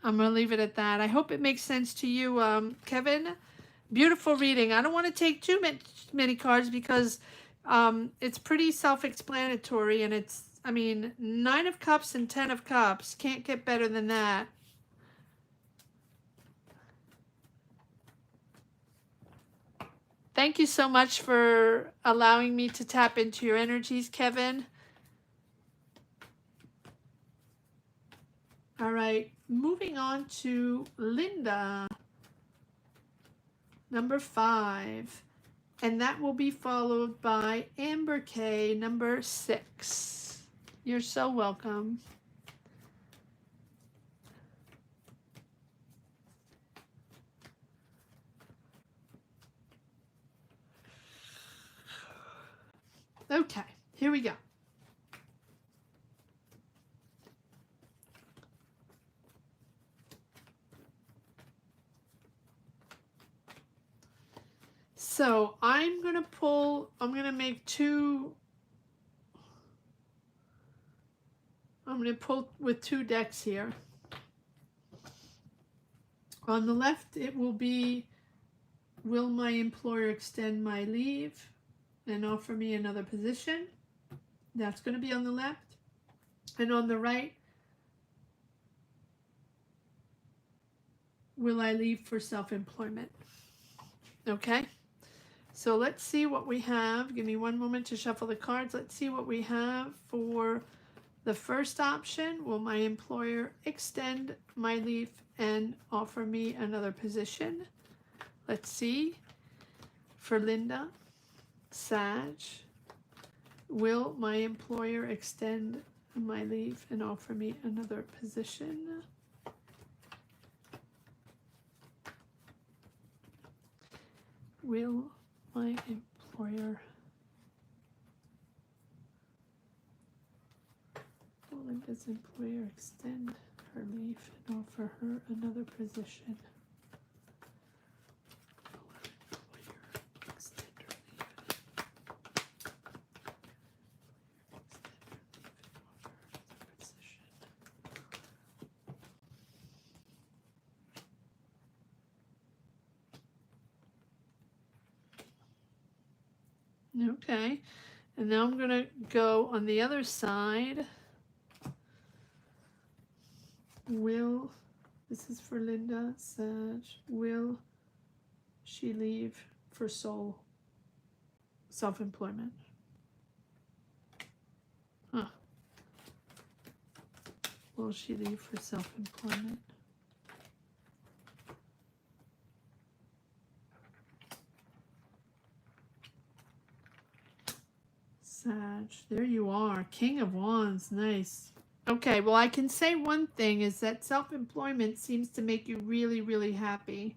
I'm going to leave it at that. I hope it makes sense to you, Kevin. Beautiful reading. I don't want to take too many cards because it's pretty self-explanatory, and it's, I mean, 9 of Cups and 10 of Cups. Can't get better than that. Thank you so much for allowing me to tap into your energies, Kevin. All right, moving on to Linda, number 5. And that will be followed by Amber K, number 6. You're so welcome. Okay, here we go. So I'm going to make two. I'm going to pull with 2 decks here. On the left, it will be, will my employer extend my leave and offer me another position? That's going to be on the left. And on the right, will I leave for self-employment? Okay. So let's see what we have. Give me one moment to shuffle the cards. Let's see what we have for the first option. Will my employer extend my leave and offer me another position? Let's see. For Linda, Sag, will my employer extend my leave and offer me another position? Will my employer, will Linda's employer extend her leave and offer her another position? Okay, and now I'm going to go on the other side. Will, this is for Linda, Sag, will she leave for self-employment? Huh. Will she leave for self-employment? Sag, there you are. King of Wands, nice. Okay, well, I can say one thing is that self-employment seems to make you really, really happy.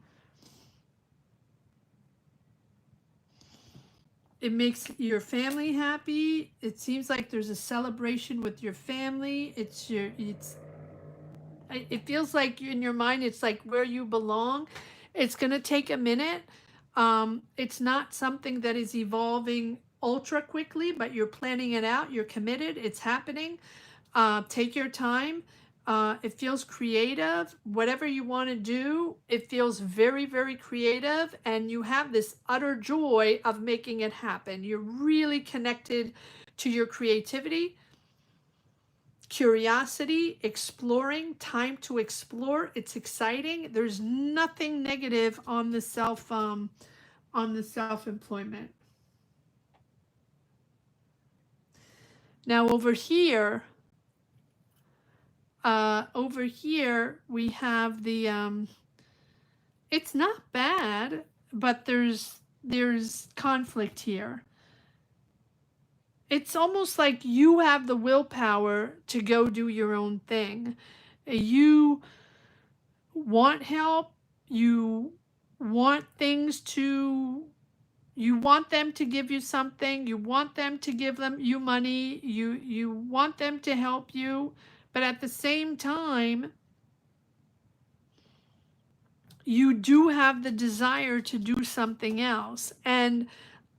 It makes your family happy. It seems like there's a celebration with your family. It feels like in your mind, it's like where you belong. It's going to take a minute. It's not something that is evolving ultra quickly, but you're planning it out. You're committed. It's happening. Take your time. It feels creative. Whatever you want to do, it feels very, very creative. And you have this utter joy of making it happen. You're really connected to your creativity, curiosity, exploring, time to explore. It's exciting. There's nothing negative on the self-employment. Now over here we have the it's not bad, but there's conflict here. It's almost like you have the willpower to go do your own thing. You want help, you want things to, you want them to give you something, you want them to give them you money, you want them to help you, but at the same time, you do have the desire to do something else. And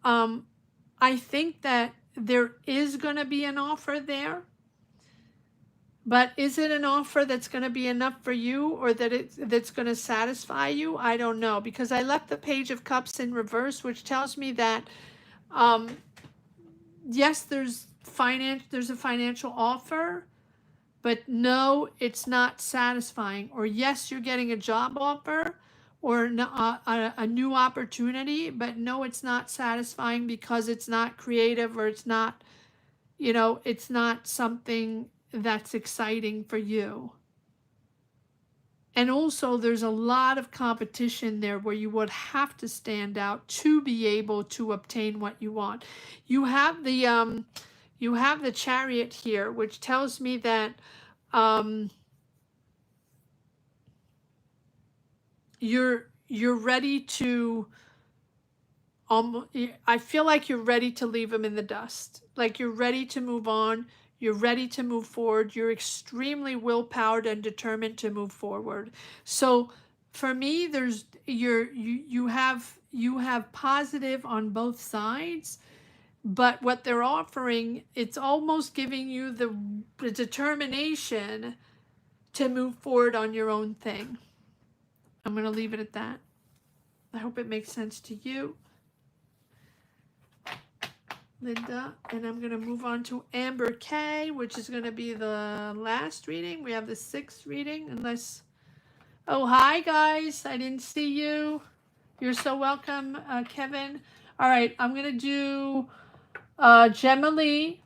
I think that there is going to be an offer there, but is it an offer that's going to be enough for you, or that's going to satisfy you? I don't know, because I left the Page of Cups in reverse, which tells me that yes, there's a financial offer, but no, it's not satisfying. Or yes, you're getting a job offer or a new opportunity, but no, it's not satisfying because it's not creative, or it's not, it's not something that's exciting for you. And also there's a lot of competition there where you would have to stand out to be able to obtain what you want. You have the Chariot here, which tells me that you're ready to I feel like you're ready to leave them in the dust. Like you're ready to move on. You're ready to move forward. You're extremely willpowered and determined to move forward. So for me, there's you have positive on both sides, but what they're offering, it's almost giving you the determination to move forward on your own thing. I'm going to leave it at that. I hope it makes sense to you, Linda. And I'm going to move on to Amber K, which is going to be the last reading. We have the 6th reading, unless... Oh, hi, guys. I didn't see you. You're so welcome, Kevin. All right, I'm going to do Gemma Lee.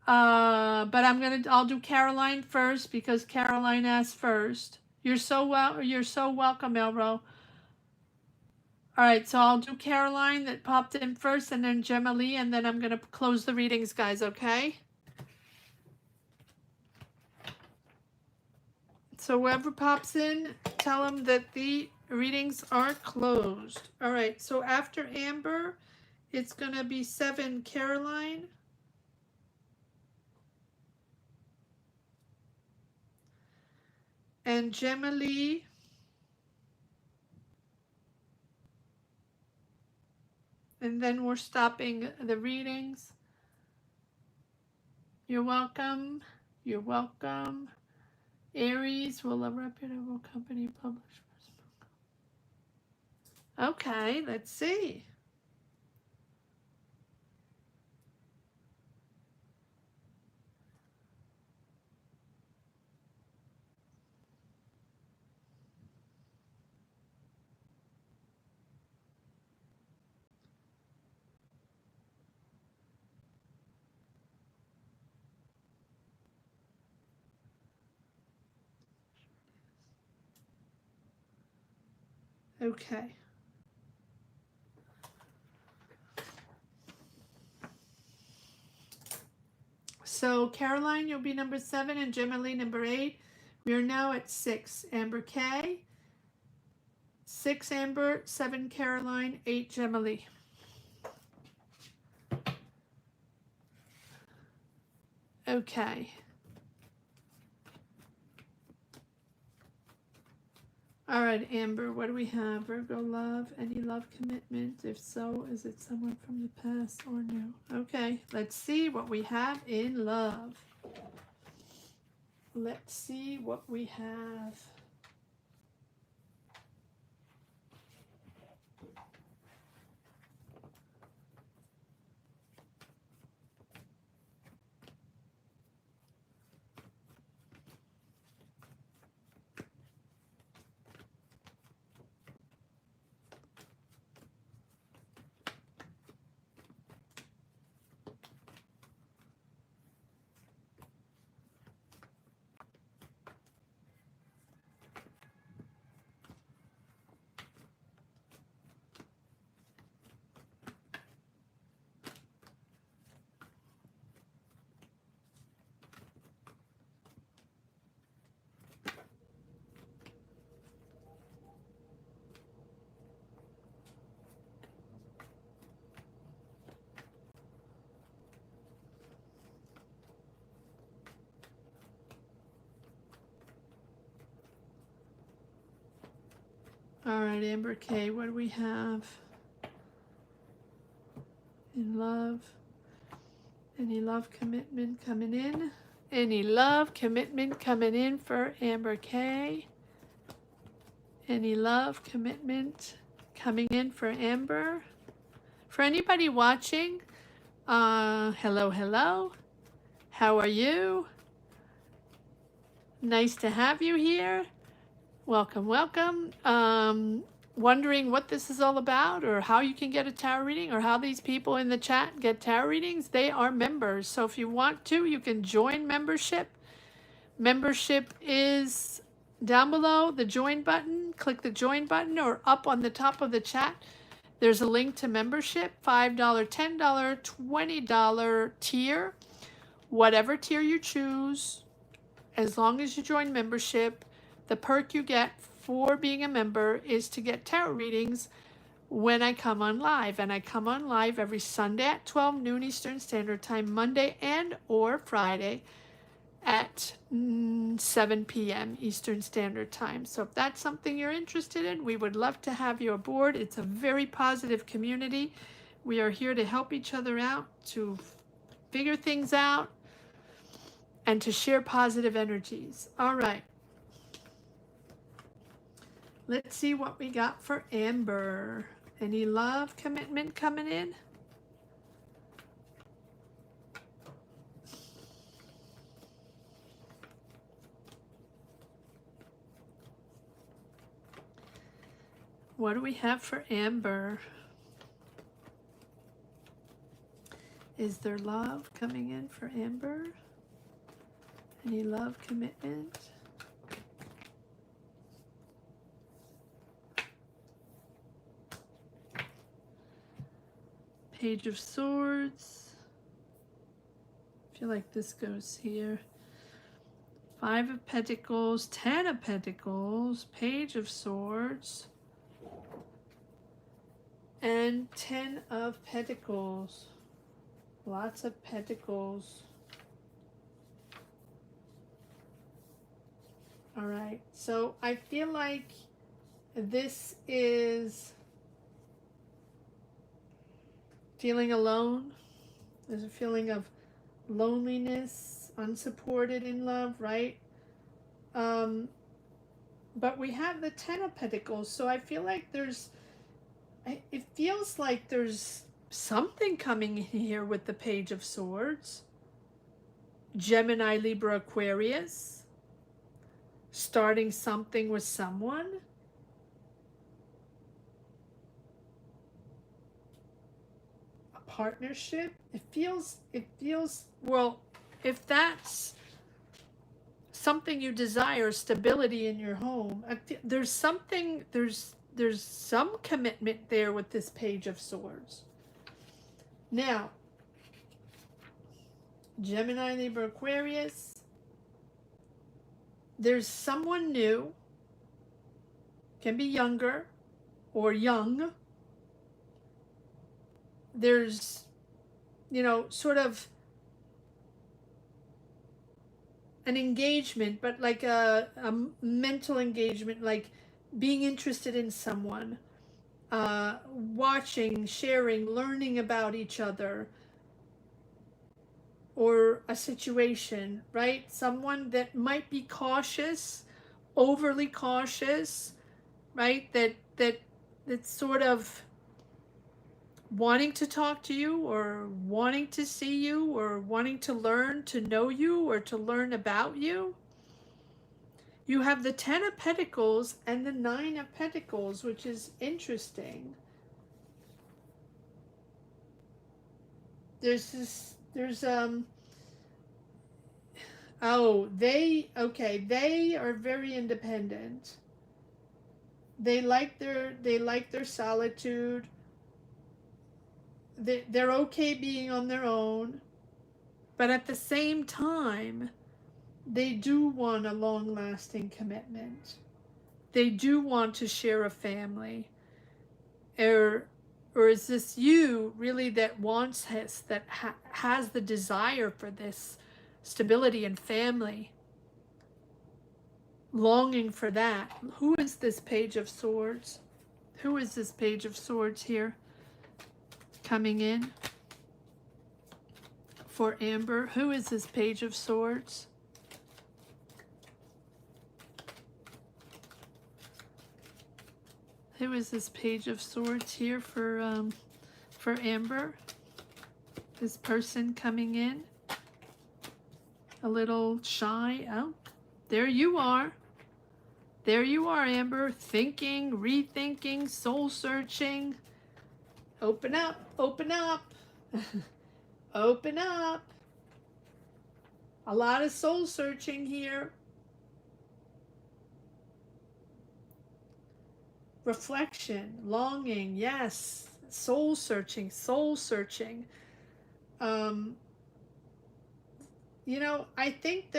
But I'll do Caroline first because Caroline asked first. You're so welcome, Elro. All right, so I'll do Caroline that popped in first, and then Gemma Lee, and then I'm going to close the readings, guys, okay? So whoever pops in, tell them that the readings are closed. All right, so after Amber, it's going to be 7 Caroline. And Gemma Lee. And then we're stopping the readings. You're welcome. You're welcome. Aries, will a reputable company publish? Okay, let's see. Okay. So Caroline, you'll be number 7, and Gemma Lee number 8. We are now at 6. Amber K. 6 Amber, 7 Caroline, 8 Gemma Lee. Okay. All right, Amber, what do we have? Virgo love, any love commitment? If so, is it someone from the past or new? Okay, let's see what we have in love. let's see what we have. All right, Amber K, what do we have? In love. Any love commitment coming in? Any love commitment coming in for Amber K? Any love commitment coming in for Amber? For anybody watching, hello, hello. How are you? Nice to have you here. Welcome, welcome. Wondering what this is all about, or how you can get a tarot reading, or how these people in the chat get tarot readings? They are members. So if you want to, you can join membership. Membership is down below the join button. Click the join button, or up on the top of the chat. There's a link to membership, $5, $10, $20 tier. Whatever tier you choose, as long as you join membership, the perk you get for being a member is to get tarot readings when I come on live. And I come on live every Sunday at 12 noon Eastern Standard Time, Monday and or Friday at 7 p.m. Eastern Standard Time. So if that's something you're interested in, we would love to have you aboard. It's a very positive community. We are here to help each other out, to figure things out, and to share positive energies. All right. Let's see what we got for Amber. Any love commitment coming in? What do we have for Amber? Is there love coming in for Amber? Any love commitment? Page of Swords. I feel like this goes here. 5 of Pentacles, 10 of Pentacles, Page of Swords, and 10 of Pentacles. Lots of Pentacles. All right, so I feel like this is feeling alone. There's a feeling of loneliness, unsupported in love, right? But we have the 10 of Pentacles, so I feel like it feels like there's something coming in here with the Page of Swords. Gemini, Libra, Aquarius. Starting something with someone. A partnership. It feels, well, if that's something you desire, stability in your home, there's something, there's some commitment there with this Page of Swords. Now, Gemini, Libra, Aquarius. There's someone new, can be younger or young. There's, sort of an engagement, but like a mental engagement, like being interested in someone, watching, sharing, learning about each other. or a situation, right? Someone that might be cautious, overly cautious, right? That's sort of wanting to talk to you, or wanting to see you, or wanting to learn to know you, or to learn about you. You have the 10 of Pentacles and the 9 of Pentacles, which is interesting. Oh, they are very independent. They like their solitude. They're okay being on their own, but at the same time, they do want a long-lasting commitment. They do want to share a family. Or is this you really that wants this, that has the desire for this stability and family, longing for that? Who is this Page of Swords? Who is this Page of Swords here coming in for Amber? Who is this Page of Swords? Who is this Page of Swords here for Amber? This person coming in, a little shy. Oh, there you are. There you are, Amber. Thinking, rethinking, soul searching. Open up, open up. Open up. A lot of soul searching here. Reflection, longing, yes. Soul searching, soul searching. You know, I think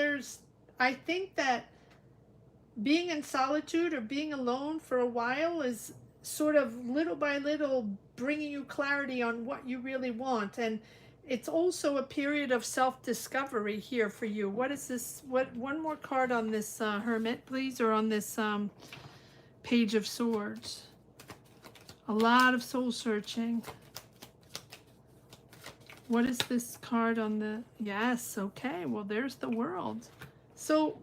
that being in solitude or being alone for a while is sort of little by little bringing you clarity on what you really want. And it's also a period of self-discovery here for you. What is this? One more card on this Hermit, please, or on this Page of Swords. A lot of soul searching. What is this card on the... Yes, okay, well, there's the World. So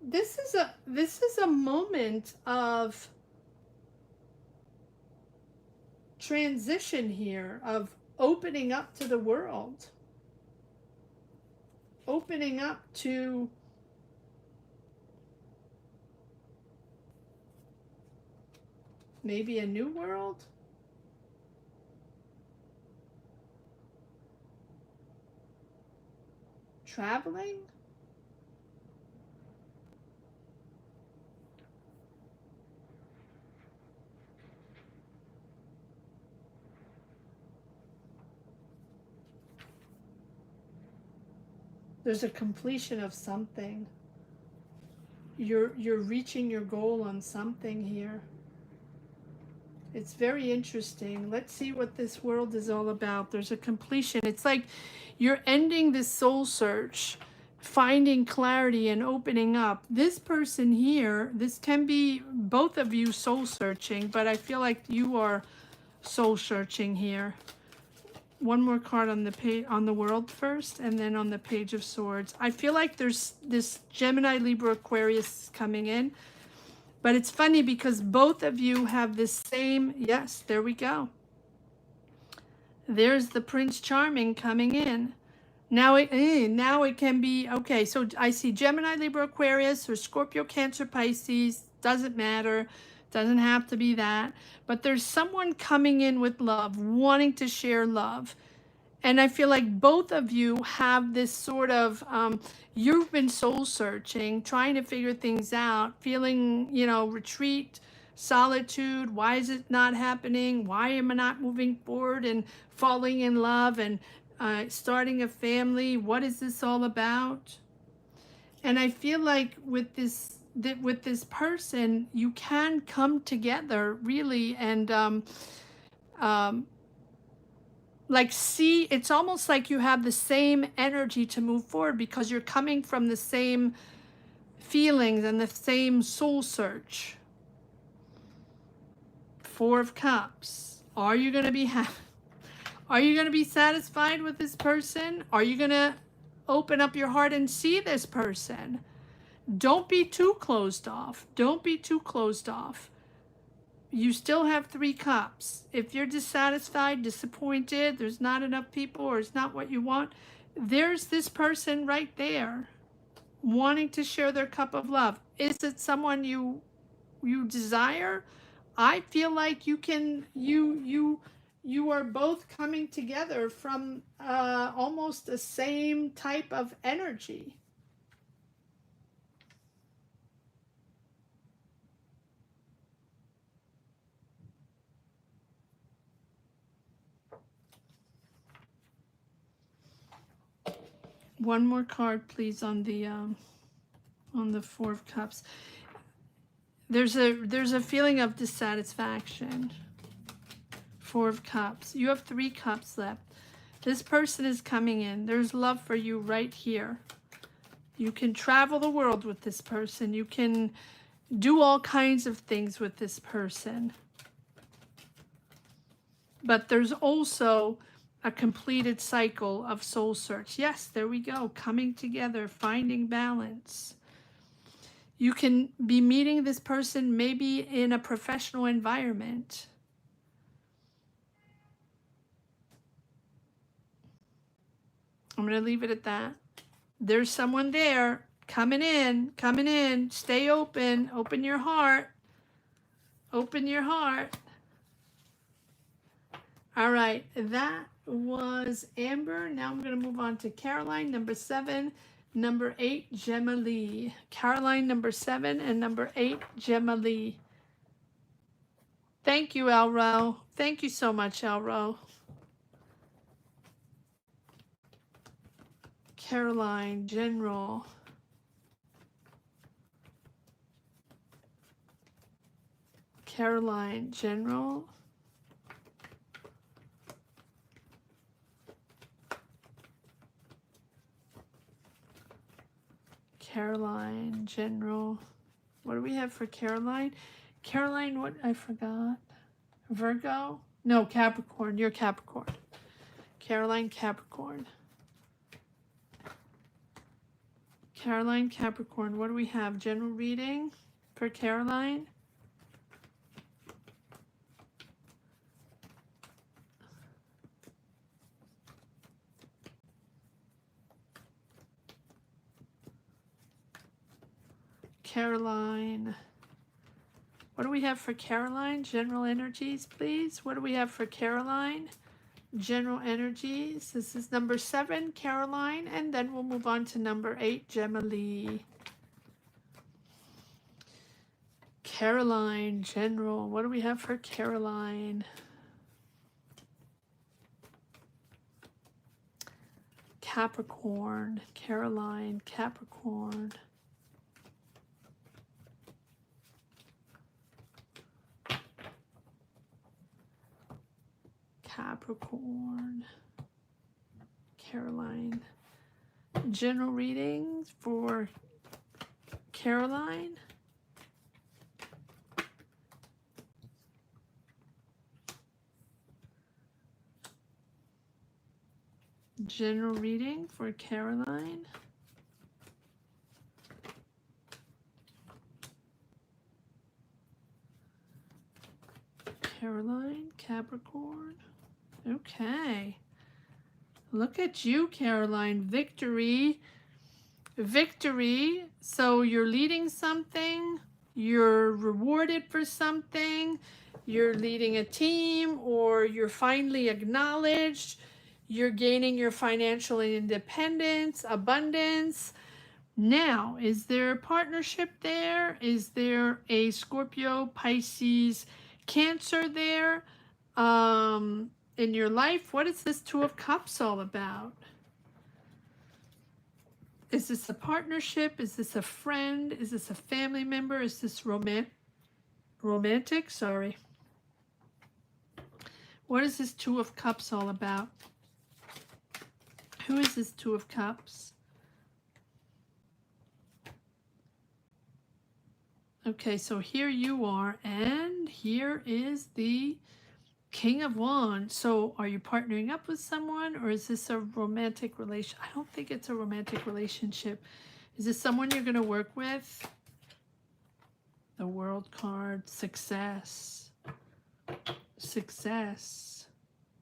this is a moment of transition here, of opening up to the world, opening up to maybe a new world. Traveling. There's a completion of something. You're reaching your goal on something here. It's very interesting. Let's see what this world is all about. There's a completion. It's like you're ending this soul search, finding clarity and opening up. This person here, this can be both of you soul searching, but I feel like you are soul searching here. One more card on the page, on the World first, and then on the Page of Swords. I feel like there's this Gemini, Libra, Aquarius coming in. But it's funny because both of you have this same, yes, there we go. There's the Prince Charming coming in. Now it can be, okay, so I see Gemini, Libra, Aquarius, or Scorpio, Cancer, Pisces. Doesn't matter. Doesn't have to be that. But there's someone coming in with love, wanting to share love. And I feel like both of you have this sort of, you've been soul searching, trying to figure things out, feeling, you know, retreat, solitude. Why is it not happening? Why am I not moving forward and falling in love and starting a family? What is this all about? And I feel like with this person, you can come together really and like see, it's almost like you have the same energy to move forward because you're coming from the same feelings and the same soul search. Four of Cups. Are you going to be happy? Are you going to be satisfied with this person? Are you going to open up your heart and see this person? Don't be too closed off. Don't be too closed off. You still have 3 cups. If you're dissatisfied, disappointed, there's not enough people, or it's not what you want, there's this person right there wanting to share their cup of love. Is it someone you desire? I feel like you are both coming together from almost the same type of energy. One more card, please, on the 4 of Cups. There's a feeling of dissatisfaction. 4 of Cups. You have 3 cups left. This person is coming in. There's love for you right here. You can travel the world with this person. You can do all kinds of things with this person. But there's also a completed cycle of soul search. Yes, there we go. Coming together, finding balance. You can be meeting this person maybe in a professional environment. I'm going to leave it at that. There's someone there coming in, coming in. Stay open. Open your heart. Open your heart. All right, that was Amber. Now I'm going to move on to Caroline, number 7, number 8, Gemma Lee. Caroline, number 7, and number 8, Gemma Lee. Thank you, Elro. Thank you so much, Elro. Caroline, General. Caroline, General. Caroline, General. What do we have for Caroline? Caroline, what? I forgot. Virgo? No, Capricorn. You're Capricorn. Caroline, Capricorn. Caroline, Capricorn. What do we have? General reading for Caroline? Caroline. What do we have for Caroline? General energies, please. What do we have for Caroline? General energies. This is number 7, Caroline, and then we'll move on to number 8, Gemma Lee. Caroline, General. What do we have for Caroline? Capricorn. Caroline, Capricorn. Capricorn, Caroline. General readings for Caroline. General reading for Caroline. Caroline, Capricorn. Okay. Look at you, Caroline. Victory. Victory. So you're leading something. You're rewarded for something. You're leading a team, or you're finally acknowledged. You're gaining your financial independence, abundance. Now, is there a partnership there? Is there a Scorpio, Pisces, Cancer there? In your life? What is this 2 of Cups all about? Is this a partnership? Is this a friend? Is this a family member? Is this romantic? Sorry. What is this 2 of Cups all about? Who is this 2 of Cups? Okay, so here you are, and here is the King of Wands. So are you partnering up with someone, or is this a romantic relation? I don't think it's a romantic relationship. Is this someone you're going to work with? The World card. Success. Success.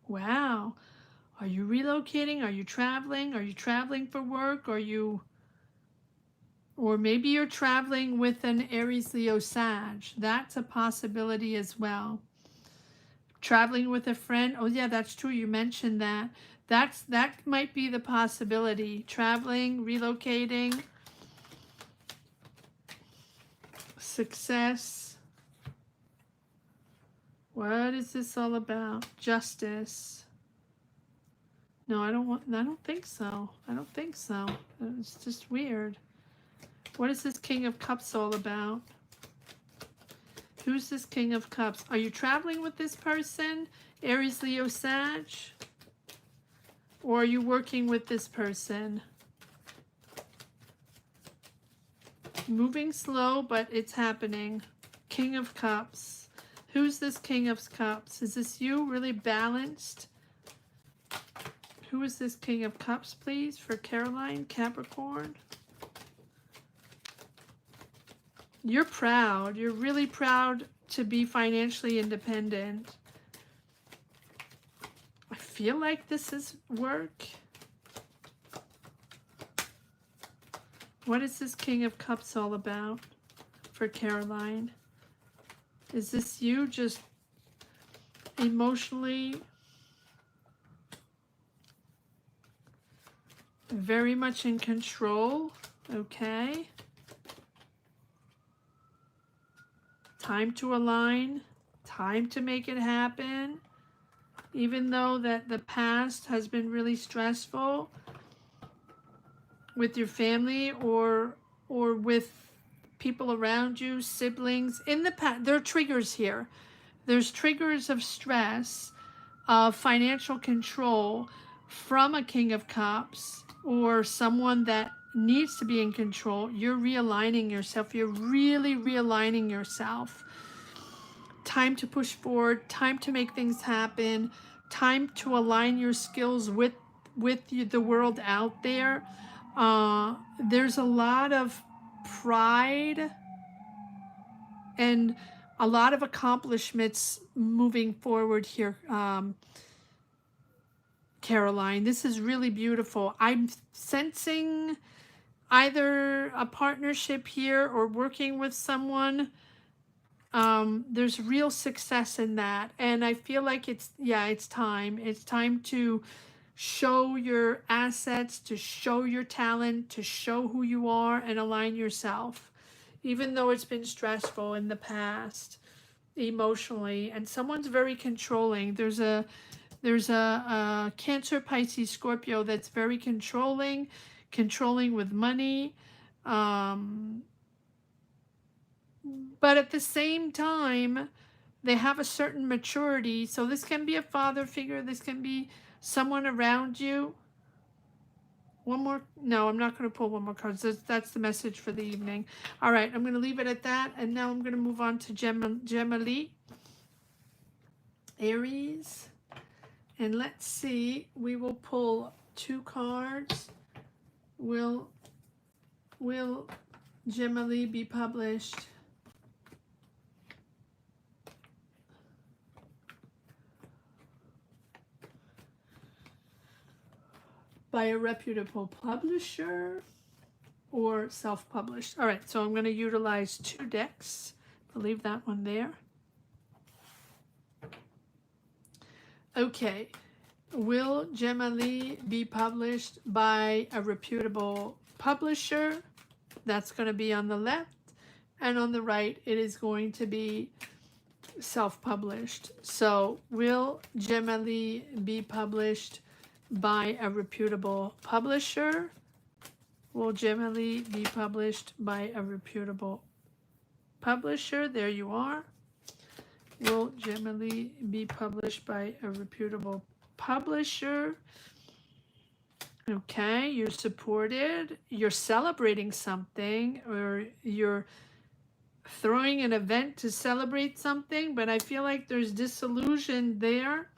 Wow. Are you relocating? Are you traveling? Are you traveling for work? Or maybe you're traveling with an Aries, Leo, Sag. That's a possibility as well. Traveling with a friend. Oh yeah, that's true. You mentioned that. That might be the possibility. Traveling, relocating. Success. What is this all about? Justice. No, I don't think so. I don't think so. It's just weird. What is this King of Cups all about? Who's this King of Cups? Are you traveling with this person? Aries, Leo, Sag? Or are you working with this person? Moving slow, but it's happening. King of Cups. Who's this King of Cups? Is this you? Really balanced? Who is this King of Cups, please, for Caroline, Capricorn? You're proud. You're really proud to be financially independent. I feel like this is work. What is this King of Cups all about for Caroline? Is this you just emotionally very much in control? Okay. Time to align, time to make it happen. Even though that the past has been really stressful with your family or with people around you, siblings. In the past, there are triggers here. There's triggers of stress, of financial control from a King of Cups or someone that needs to be in control. You're realigning yourself. You're really realigning yourself. Time to push forward, time to make things happen, time to align your skills with the world out there. There's a lot of pride and a lot of accomplishments moving forward here, Caroline. This is really beautiful. I'm sensing either a partnership here or working with someone. There's real success in that. And I feel like it's time. It's time to show your assets, to show your talent, to show who you are and align yourself. Even though it's been stressful in the past, emotionally, and someone's very controlling. There's a Cancer, Pisces, Scorpio that's very controlling with money. But at the same time, they have a certain maturity. So this can be a father figure. This can be someone around you. One more. No, I'm not going to pull one more card. That's the message for the evening. All right, I'm going to leave it at that. And now I'm going to move on to Gemma-Lee, Aries. And let's see. We will pull 2 cards. Will Gemma-Lee be published? By a reputable publisher or self-published? All right, so I'm going to utilize 2 decks. I'll leave that one there. Okay, will Gemma-Lee be published by a reputable publisher? That's going to be on the left, and on the right it is going to be self-published. So will Gemma-Lee be published by a reputable publisher? Will Gemma-Lee be published by a reputable publisher? There you are. Will Gemma-Lee be published by a reputable publisher? Okay, you're supported. You're celebrating something, or you're throwing an event to celebrate something, but I feel like there's disillusion there.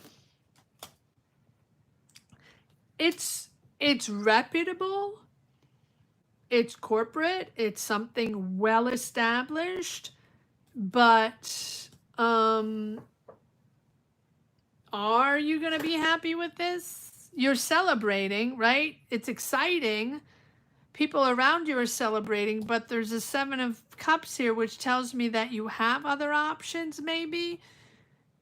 It's reputable, it's corporate, it's something well established, but are you going to be happy with this? You're celebrating, right? It's exciting. People around you are celebrating, but there's a 7 of Cups here, which tells me that you have other options maybe,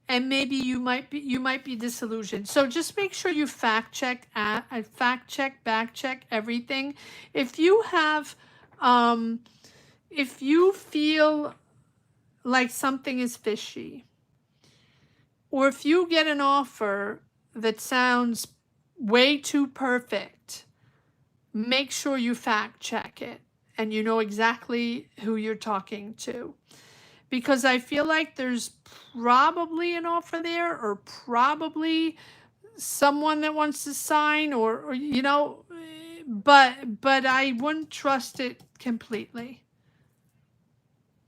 and maybe you might be disillusioned. So just make sure you fact check, back check everything. If you have if you feel like something is fishy, or if you get an offer that sounds way too perfect, make sure you fact check it and you know exactly who you're talking to. Because I feel like there's probably an offer there, or probably someone that wants to sign, or you know, but I wouldn't trust it completely.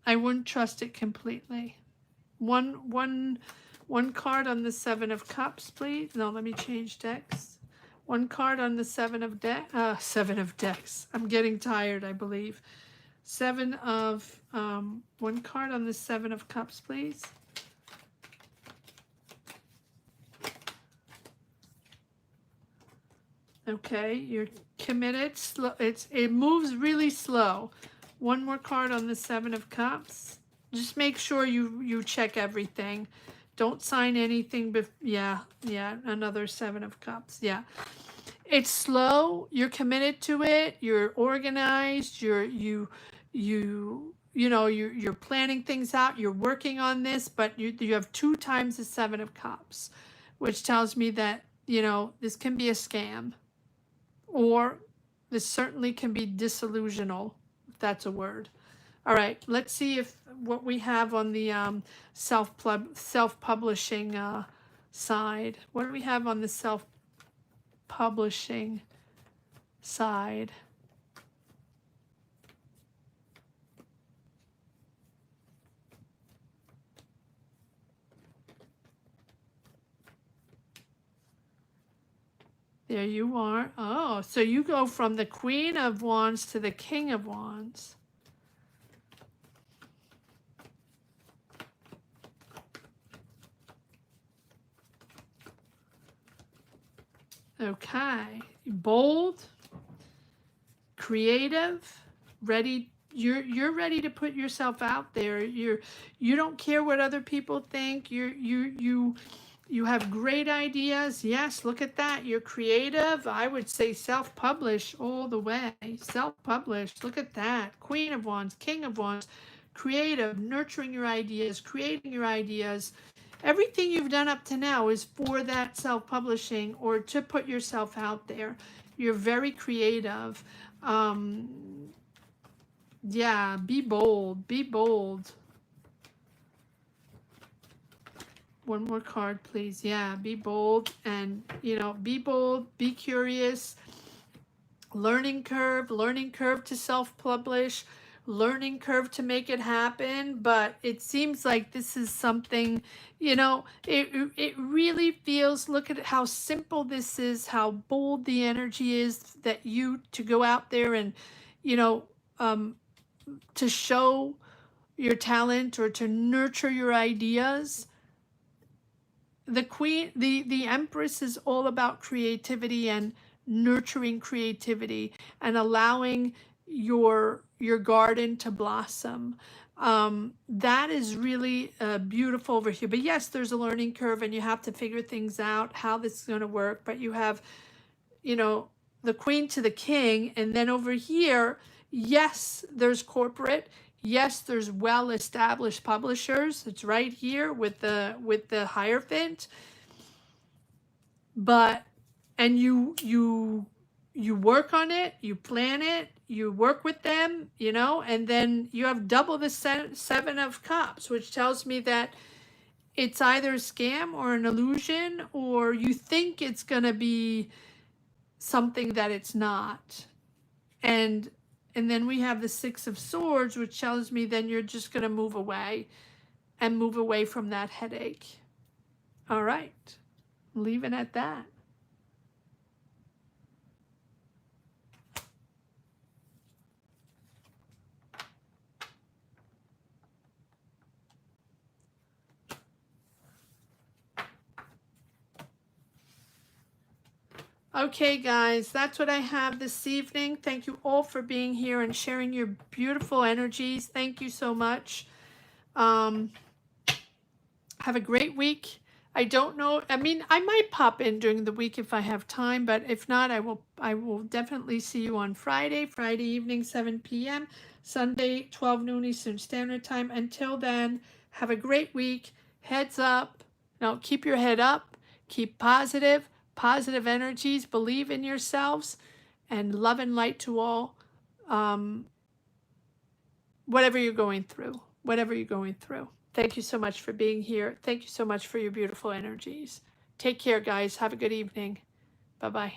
I wouldn't trust it completely. One card on the 7 of Cups, please. No, let me change decks. One card on the 7 of decks. I'm getting tired, I believe. 7 of, one card on the 7 of Cups, please. Okay, you're committed. Slow. It moves really slow. One more card on the 7 of Cups. Just make sure you check everything. Don't sign anything. Yeah, another 7 of Cups. Yeah. It's slow. You're committed to it. You're organized. You're planning things out. You're working on this, but you have 2 times the 7 of Cups, which tells me that, this can be a scam, or this certainly can be disillusional, if that's a word. All right, let's see what we have on the self-publishing side. What do we have on the self-publishing side? There you are. Oh, so you go from the Queen of Wands to the King of Wands. Okay. Bold, creative, ready. You're ready to put yourself out there. You don't care what other people think. You have great ideas. Yes, look at that. You're creative. I would say self-publish all the way. Self-publish. Look at that. Queen of Wands, King of Wands. Creative, nurturing your ideas, creating your ideas. Everything you've done up to now is for that self-publishing, or to put yourself out there. You're very creative. Yeah, be bold. Be bold. One more card, please. Yeah, be bold, and be bold, be curious. Learning curve to self-publish, learning curve to make it happen. But it seems like this is something, it really feels, look at how simple this is, how bold the energy is, that to go out there and, to show your talent, or to nurture your ideas. The Queen, the Empress, is all about creativity and nurturing creativity and allowing your garden to blossom. That is really beautiful over here. But yes, there's a learning curve, and you have to figure things out, how this is going to work. But you have, the Queen to the King, and then over here, yes, there's corporate. Yes, there's well-established publishers. It's right here with the Hierophant. And you work on it, you plan it, you work with them, and then you have double the 7 of Cups, which tells me that it's either a scam or an illusion, or you think it's going to be something that it's not. And And then we have the Six of Swords, which tells me then you're just going to move away and move away from that headache. All right. Leave it at that. Okay, guys, that's what I have this evening. Thank you all for being here and sharing your beautiful energies. Thank you so much. Have a great week. I don't know. I mean, I might pop in during the week if I have time, but if not, I will definitely see you on Friday evening, 7 p.m., Sunday, 12 noon Eastern Standard Time. Until then, have a great week. Heads up. Now, keep your head up. Keep positive energies. Believe in yourselves, and love and light to all. Whatever you're going through. Thank you so much for being here. Thank you so much for your beautiful energies. Take care, guys. Have a good evening. Bye-bye.